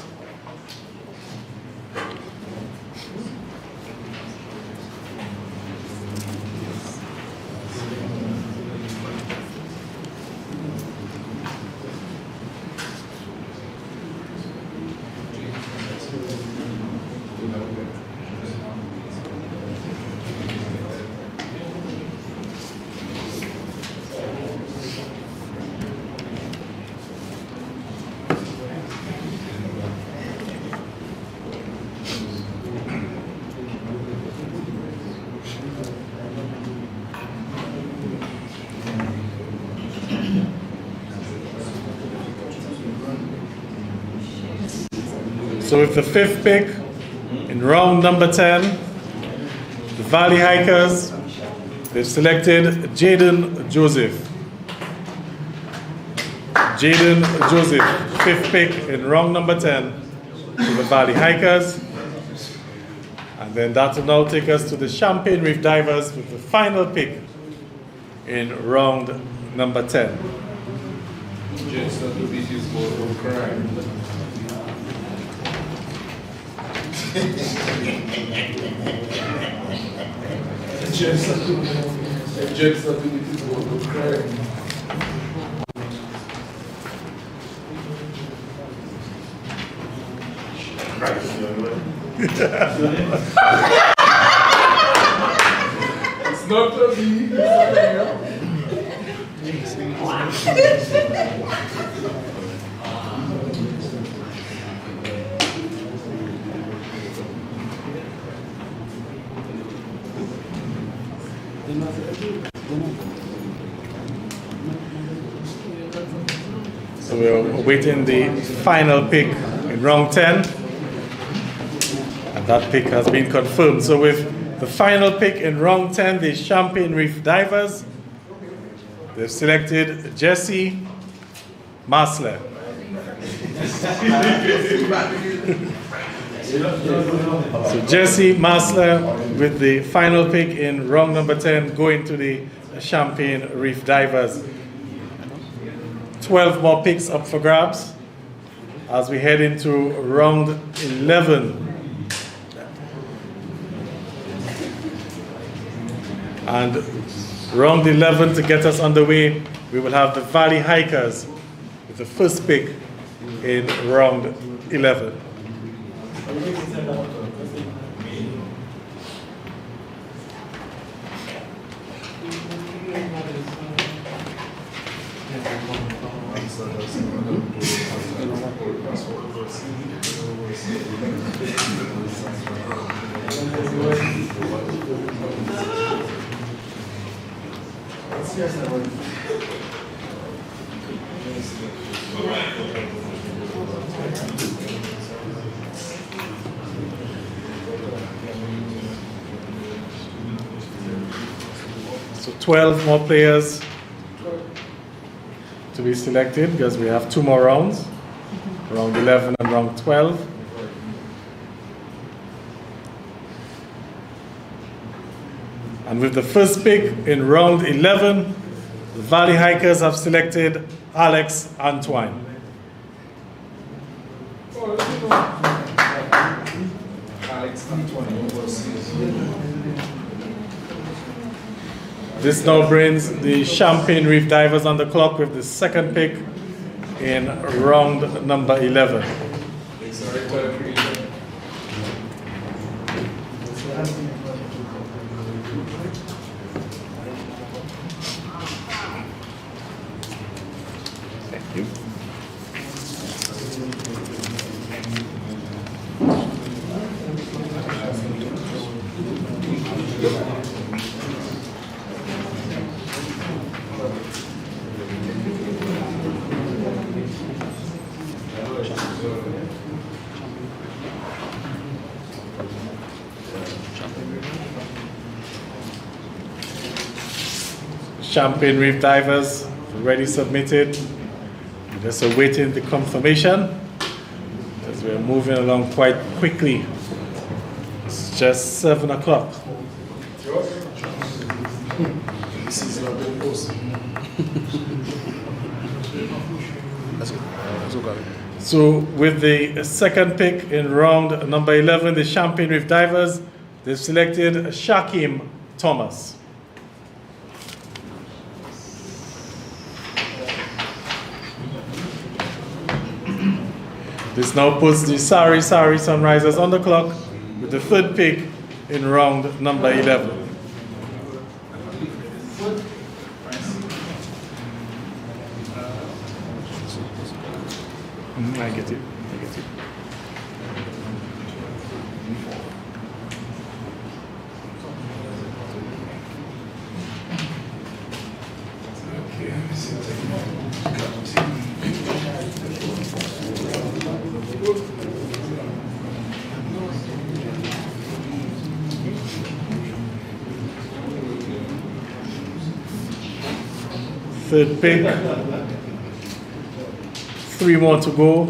So with the 5th pick in round number 10, the Valley Hikers, they've selected Jaden Joseph. Jaden Joseph, 5th pick in round number 10 to the Valley Hikers. And then that will now take us to the Champagne Reef Divers with the final pick in round number 10. Just not to beat his goal of crime. Just not to beat his goal of crime. It's not a me. So we're awaiting the final pick in round 10. And that pick has been confirmed. So with the final pick in round 10, the Champagne Reef Divers, they've selected Jesse Masler. So Jesse Masler with the final pick in round number 10 going to the Champagne Reef Divers. 12 more picks up for grabs as we head into round 11. And round 11 to get us underway, we will have the Valley Hikers with the first pick in round 11. So 12 more players to be selected because we have 2 more rounds, round 11 and round 12. And with the first pick in round 11, the Valley Hikers have selected Alex Antoine. Alex Antoine versus This now brings the Champagne Reef Divers on the clock with the second pick in round number 11. sorry, Tyler Creed. Thank you. Champagne Reef Divers already submitted. We're just awaiting the confirmation as we're moving along quite quickly. It's just 7 o'clock. This is not been posted. So with the second pick in round number 11, the Champagne Reef Divers, they've selected Shakim Thomas. This now puts the Sari Sunrisers on the clock with the third pick in round number 11. I get it. Third pick. 3 more to go.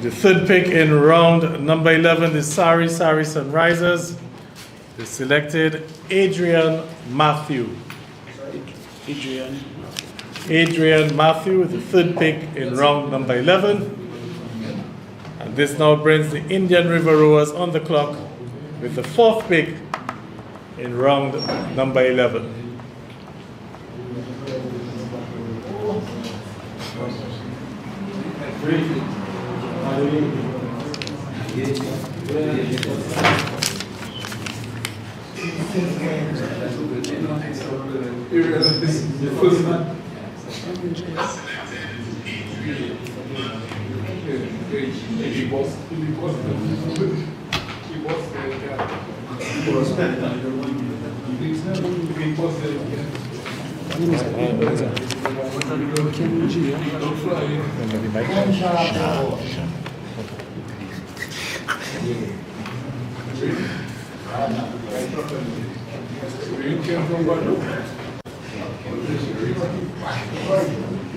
The third pick in round number 11 is Sari Sunrisers. They selected Adrian Matthew. Adrian Matthew, the third pick in round number 11. And this now brings the Indian River Rowers on the clock with the fourth pick in round number 11.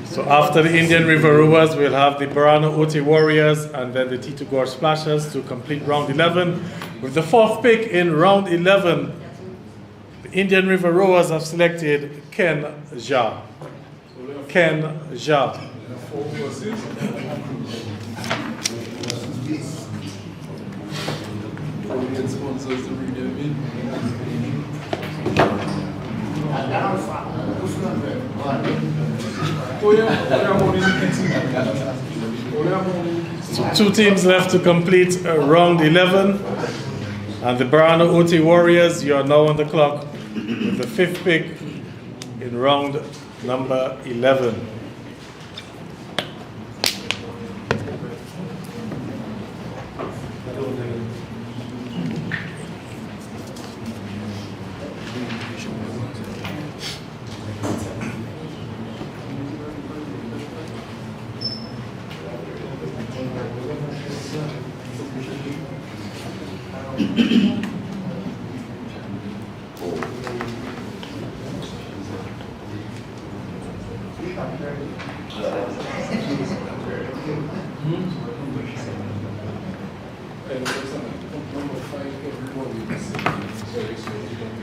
So after the Indian River Rowers, we'll have the Barano Ote Warriors and then the T2 Gorge Splashers to complete round 11. With the fourth pick in round 11, the Indian River Rowers have selected Ken Jha. Ken Jha. Sponsors to read them in. So 2 teams left to complete round 11. And the Barano Ote Warriors, you are now on the clock with the 5th pick in round number 11.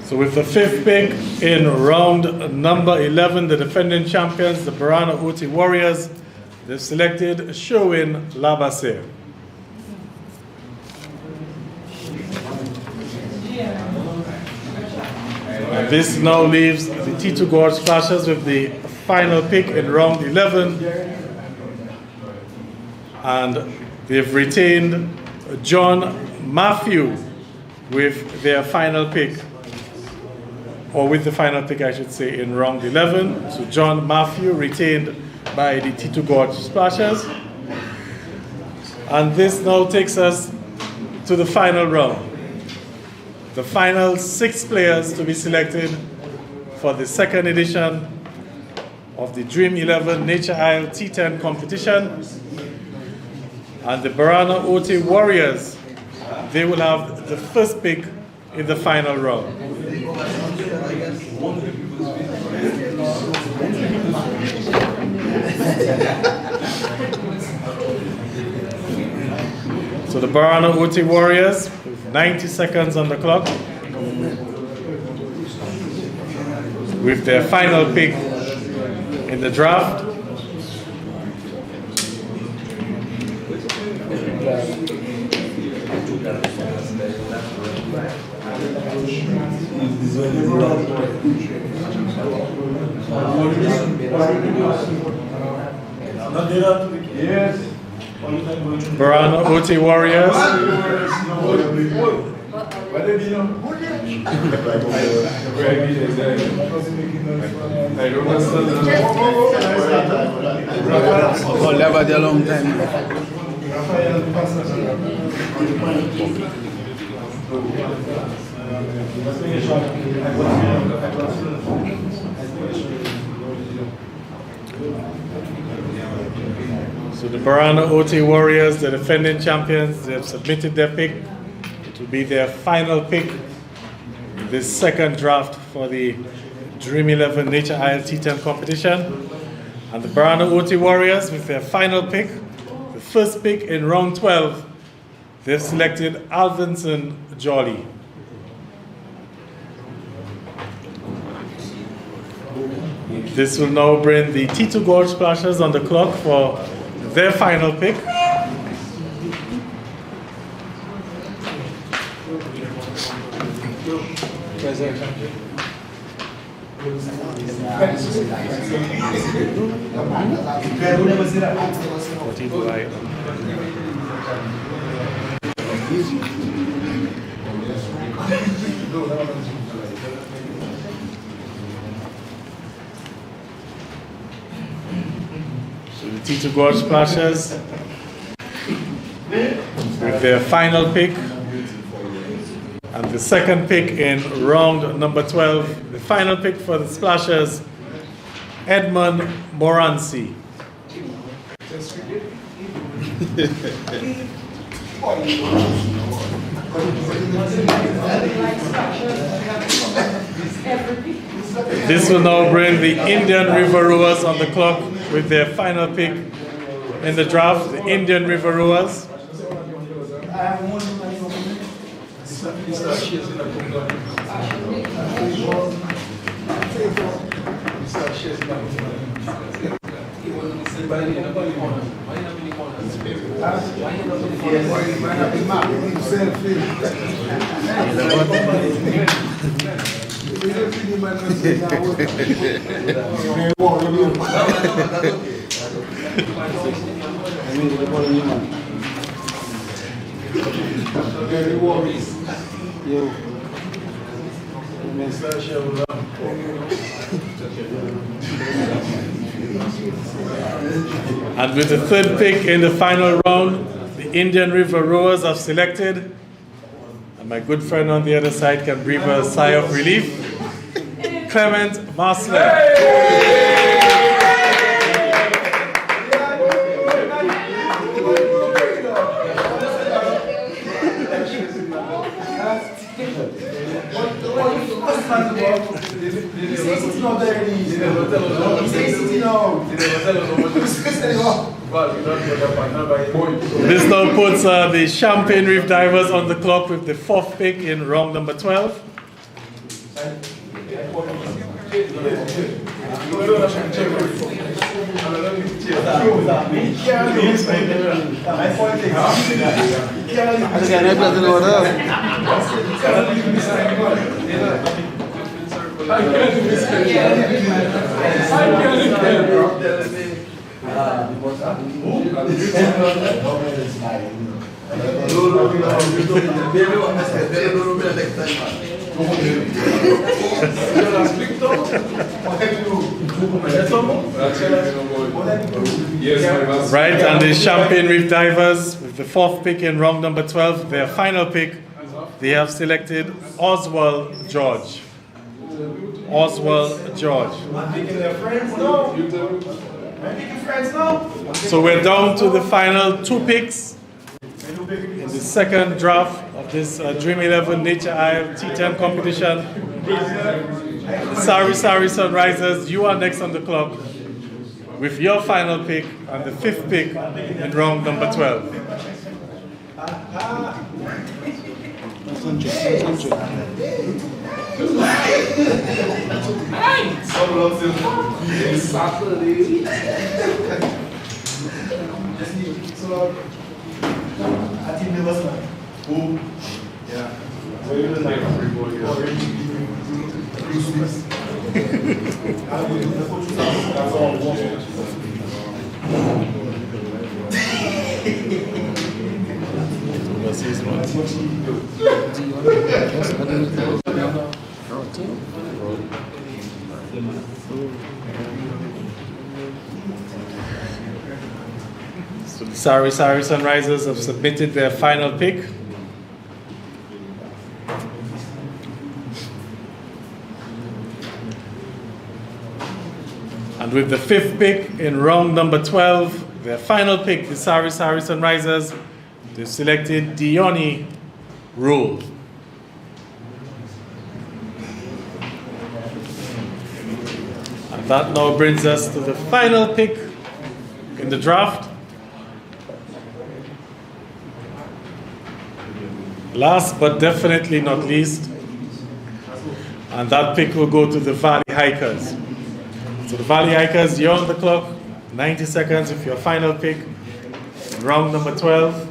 So with the fifth pick in round number 11, the defending champions, the Barana Oti Warriors, they've selected Showin Labase. And this now leaves the T2 Gorge Splashers with the final pick in round 11. And they've retained John Matthew with their final pick, or with the final pick, I should say, in round 11. So John Matthew retained by the T2 Gorge Splashers. And this now takes us to the final round. The final 6 players to be selected for the second edition of the Dream 11 Nature Isle T10 competition. And the Barana Oti Warriors, they will have the first pick in the final round. So the Barana Oti Warriors, with 90 seconds on the clock, with their final pick in the draft. Barana Oti Warriors. Oh, never a long time. So the Barana Oti Warriors, the defending champions, they have submitted their pick. It will be their final pick in this second draft for the Dream 11 Nature Isle T10 competition. And the Barana Oti Warriors, with their final pick, the first pick in round 12, they've selected Alvinson Jolly. This will now bring the T2 Gorge Splashers on the clock for their final pick. So the T2 Gorge Splashers, with their final pick, and the second pick in round number 12, the final pick for the Splashers, Edmund Moranci. This will now bring the Indian River Rowers on the clock with their final pick in the draft, the Indian River Rowers. And with the third pick in the final round, the Indian River Rowers have selected, and my good friend on the other side can breathe a sigh of relief, Clement Marsler. This now puts the Champagne Reef Divers on the clock with the 4th pick in round number 12. Right, and the Champagne Reef Divers with the 4th pick in round number 12, their final pick, they have selected Oswald George. Oswald George. So we're down to the final 2 picks in the second draft of this Dream 11 Nature Isle T10 competition. Sorry Sunrisers, you are next on the clock with your final pick and the 5th pick in round number 12. So the Sorry Sunrisers have submitted their final pick. And with the 5th pick in round number 12, their final pick, the Sorry Sunrisers, they've selected Dione Rule. And that now brings us to the final pick in the draft. Last but definitely not least, and that pick will go to the Valley Hikers. So the Valley Hikers, you're on the clock, 90 seconds with your final pick, round number 12.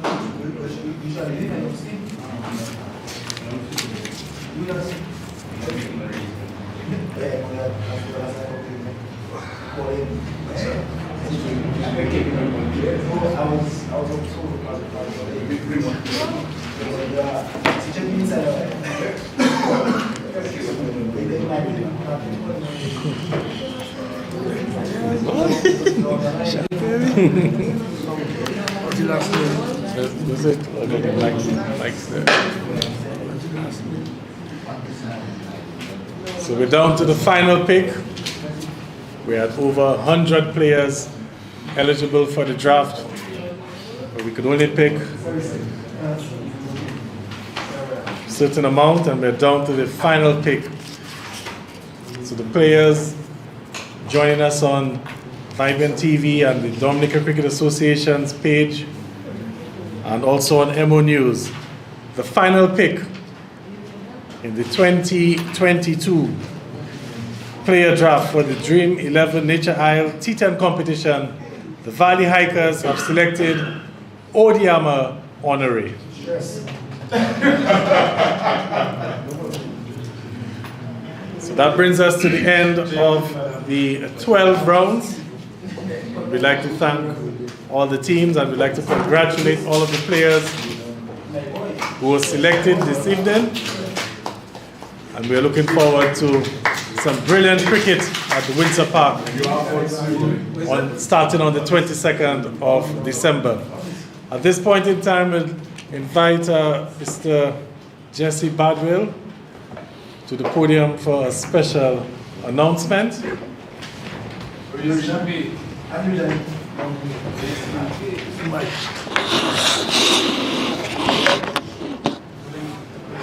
Does it? Okay, likes there. So we're down to the final pick. We had over 100 players eligible for the draft, but we could only pick a certain amount, and we're down to the final pick. So the players joining us on Vibrant TV and the Dominica Cricket Association's page, and also on MO News. The final pick in the 2022 player draft for the Dream 11 Nature Isle T10 competition, the Valley Hikers have selected Odiama Honore. Yes. So that brings us to the end of the 12 rounds. We'd like to thank all the teams, and we'd like to congratulate all of the players who were selected this evening. And we're looking forward to some brilliant cricket at the Windsor Park starting on the 22nd of December. At this point in time, we'll invite Mr. Jesse Badwell to the podium for a special announcement.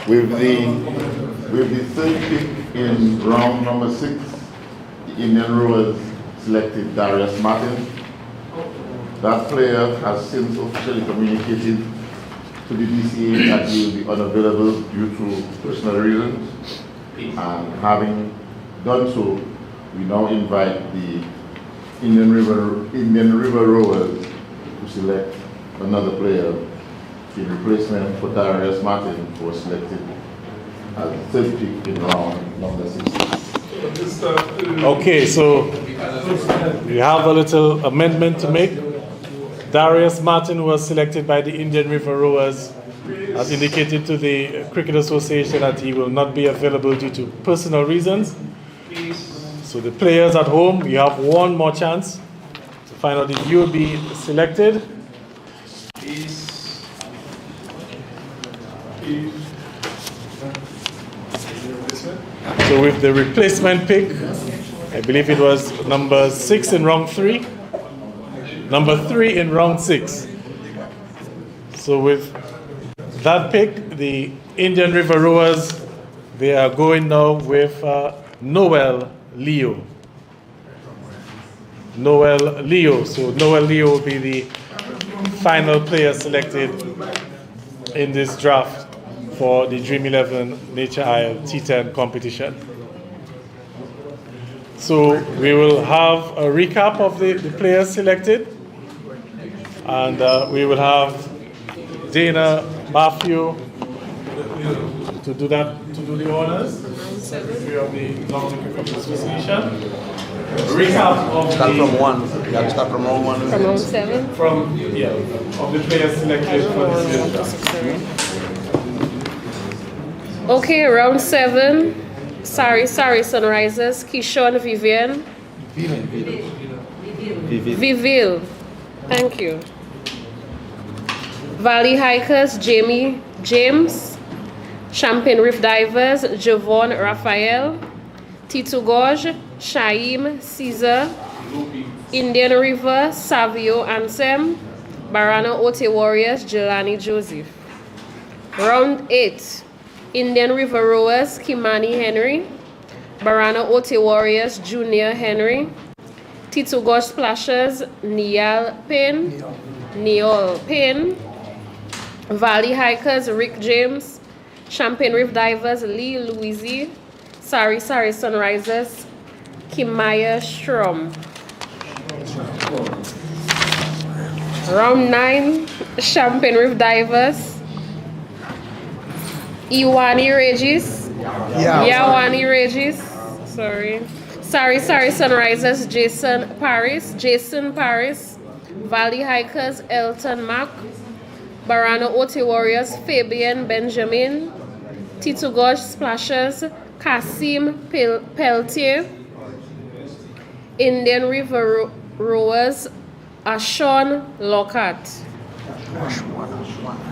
With the third pick in round number 6, the Indian Rowers selected Darius Martin. That player has since officially communicated to the DCA that he will be unavailable due to personal reasons. And having done so, we now invite the Indian River Rowers to select another player in replacement for Darius Martin, who was selected as the third pick in round number 6. Okay, so we have a little amendment to make. Darius Martin was selected by the Indian River Rowers, has indicated to the Cricket Association that he will not be available due to personal reasons. So the players at home, you have one more chance to find out if you will be selected. So with the replacement pick, I believe it was number 6 in round 3, number 3 in round 6. So with that pick, the Indian River Rowers, they are going now with Noel Leo. Noel Leo. So Noel Leo will be the final player selected in this draft for the Dream 11 Nature Isle T10 competition. So we will have a recap of the players selected, and we will have Dana Matthew to do the honors. Secretary of the Long Cricket Association. Recap of Start from 1. You got to start from round 1. From round 7? of the players selected for this year. Okay, round 7. Sorry, Sunrisers. Kishon Vivian. Vivil. Thank you. Valley Hikers, James. Champagne Reef Divers, Javon Raphael. T2 Gorge, Shaim Caesar. Indian River, Savio Ansem. Barana Ote Warriors, Jelani Joseph. Round 8. Indian River Rowers, Kimani Henry. Barana Ote Warriors, Junior Henry. T2 Gorge Splashers, Neal Payne. Valley Hikers, Rick James. Champagne Reef Divers, Lee Louisi. Sorry Sunrisers, Kimaya Strom. Round 9, Champagne Reef Divers, Iwani Regis. Yawani Regis. Sorry Sunrisers, Jason Paris. Valley Hikers, Elton Mack. Barana Ote Warriors, Fabian Benjamin. T2 Gorge Splashers, Kasim Peltier. Indian River Rowers, Ashon Lockhart.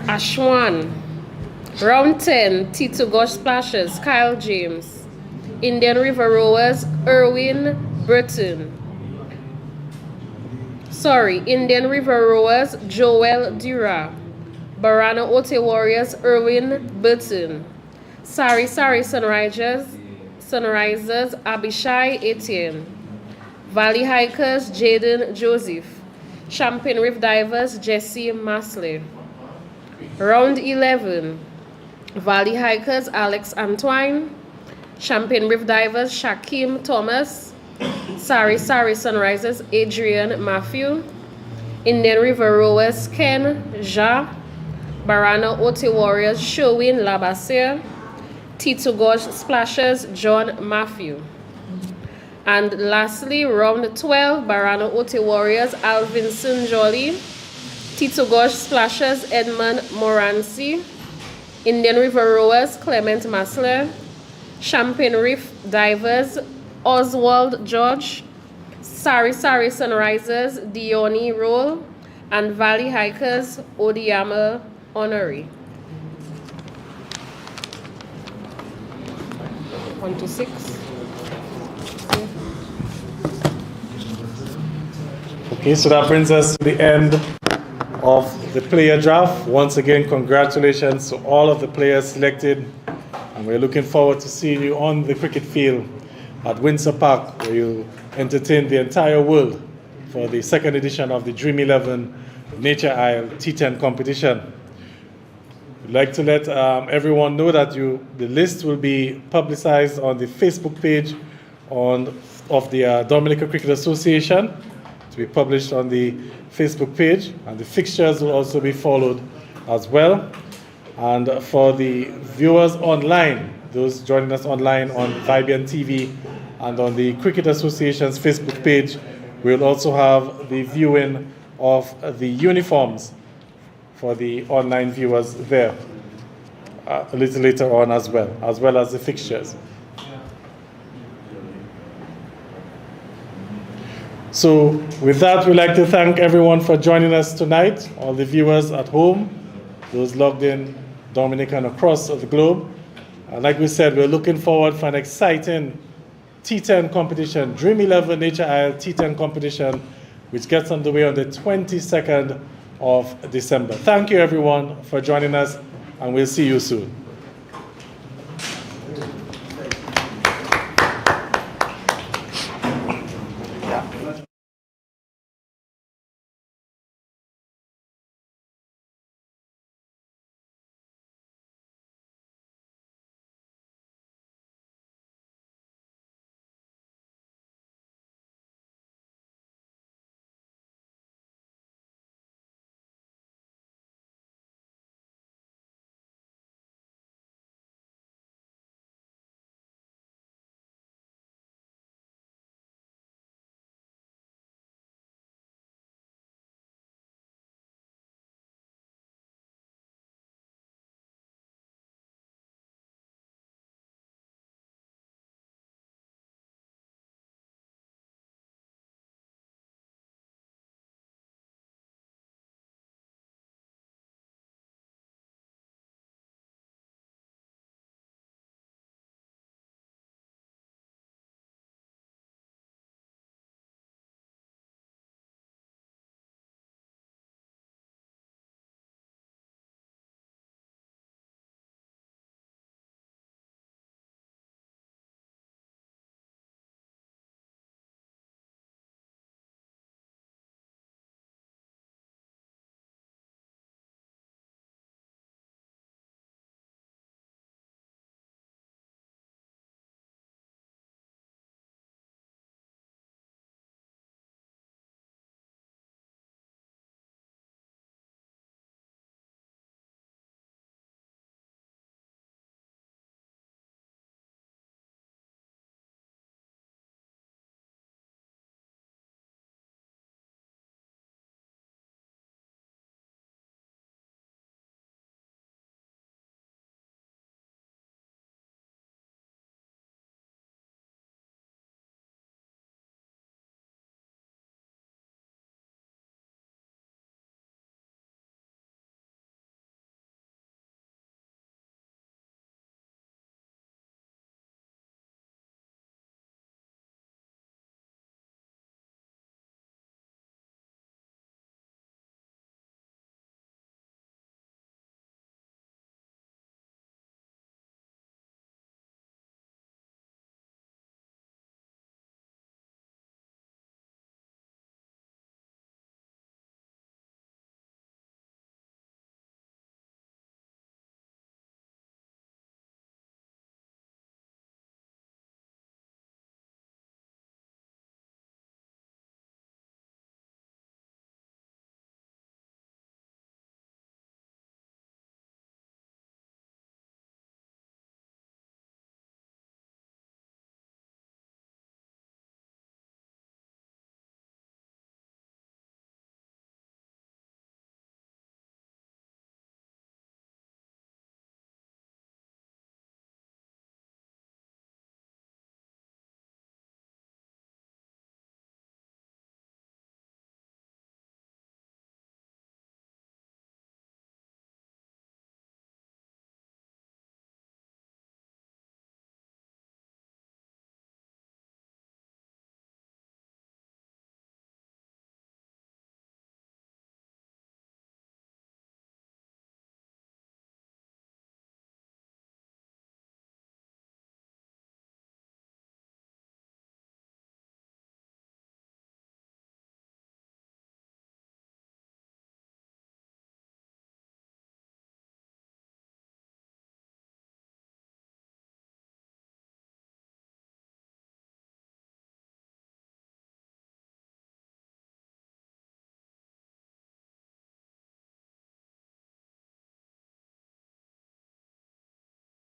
Ashwan. Round 10, T2 Gorge Splashers, Kyle James. Indian River Rowers, Erwin Burton. Indian River Rowers, Joel Dura. Barana Ote Warriors, Erwin Burton. Sorry Sunrisers, Abishai Etienne. Valley Hikers, Jaden Joseph. Champagne Reef Divers, Jesse Masley. Round 11, Valley Hikers, Alex Antoine. Champagne Reef Divers, Shakim Thomas. Sorry Sunrisers, Adrian Matthew. Indian River Rowers, Ken Ja. Barana Ote Warriors, Showin Labassier. T2 Gorge Splashers, John Matthew. And lastly, round 12, Barana Ote Warriors, Alvinson Jolly. T2 Gorge Splashers, Edmund Morancy. Indian River Rowers, Clement Masler. Champagne Reef Divers, Oswald George. Sorry Sunrisers, Dione Roll. And Valley Hikers, Odiyama Honorary. 1 to 6. Okay, so that brings us to the end of the player draft. Once again, congratulations to all of the players selected, and we're looking forward to seeing you on the cricket field at Windsor Park, where you entertained the entire world for the second edition of the Dream 11 Nature Isle T10 competition. We'd like to let everyone know that the list will be publicized on the Facebook page of the Dominica Cricket Association, to be published on the Facebook page, and the fixtures will also be followed as well. And for the viewers online, those joining us online on Vibian TV and on the Cricket Association's Facebook page, we'll also have the viewing of the uniforms for the online viewers there a little later on as well as the fixtures. So with that, we'd like to thank everyone for joining us tonight, all the viewers at home, those logged in Dominica and across the globe. And like we said, we're looking forward for an exciting T10 competition, Dream 11 Nature Isle T10 competition, which gets underway on the 22nd of December. Thank you everyone for joining us, and we'll see you soon.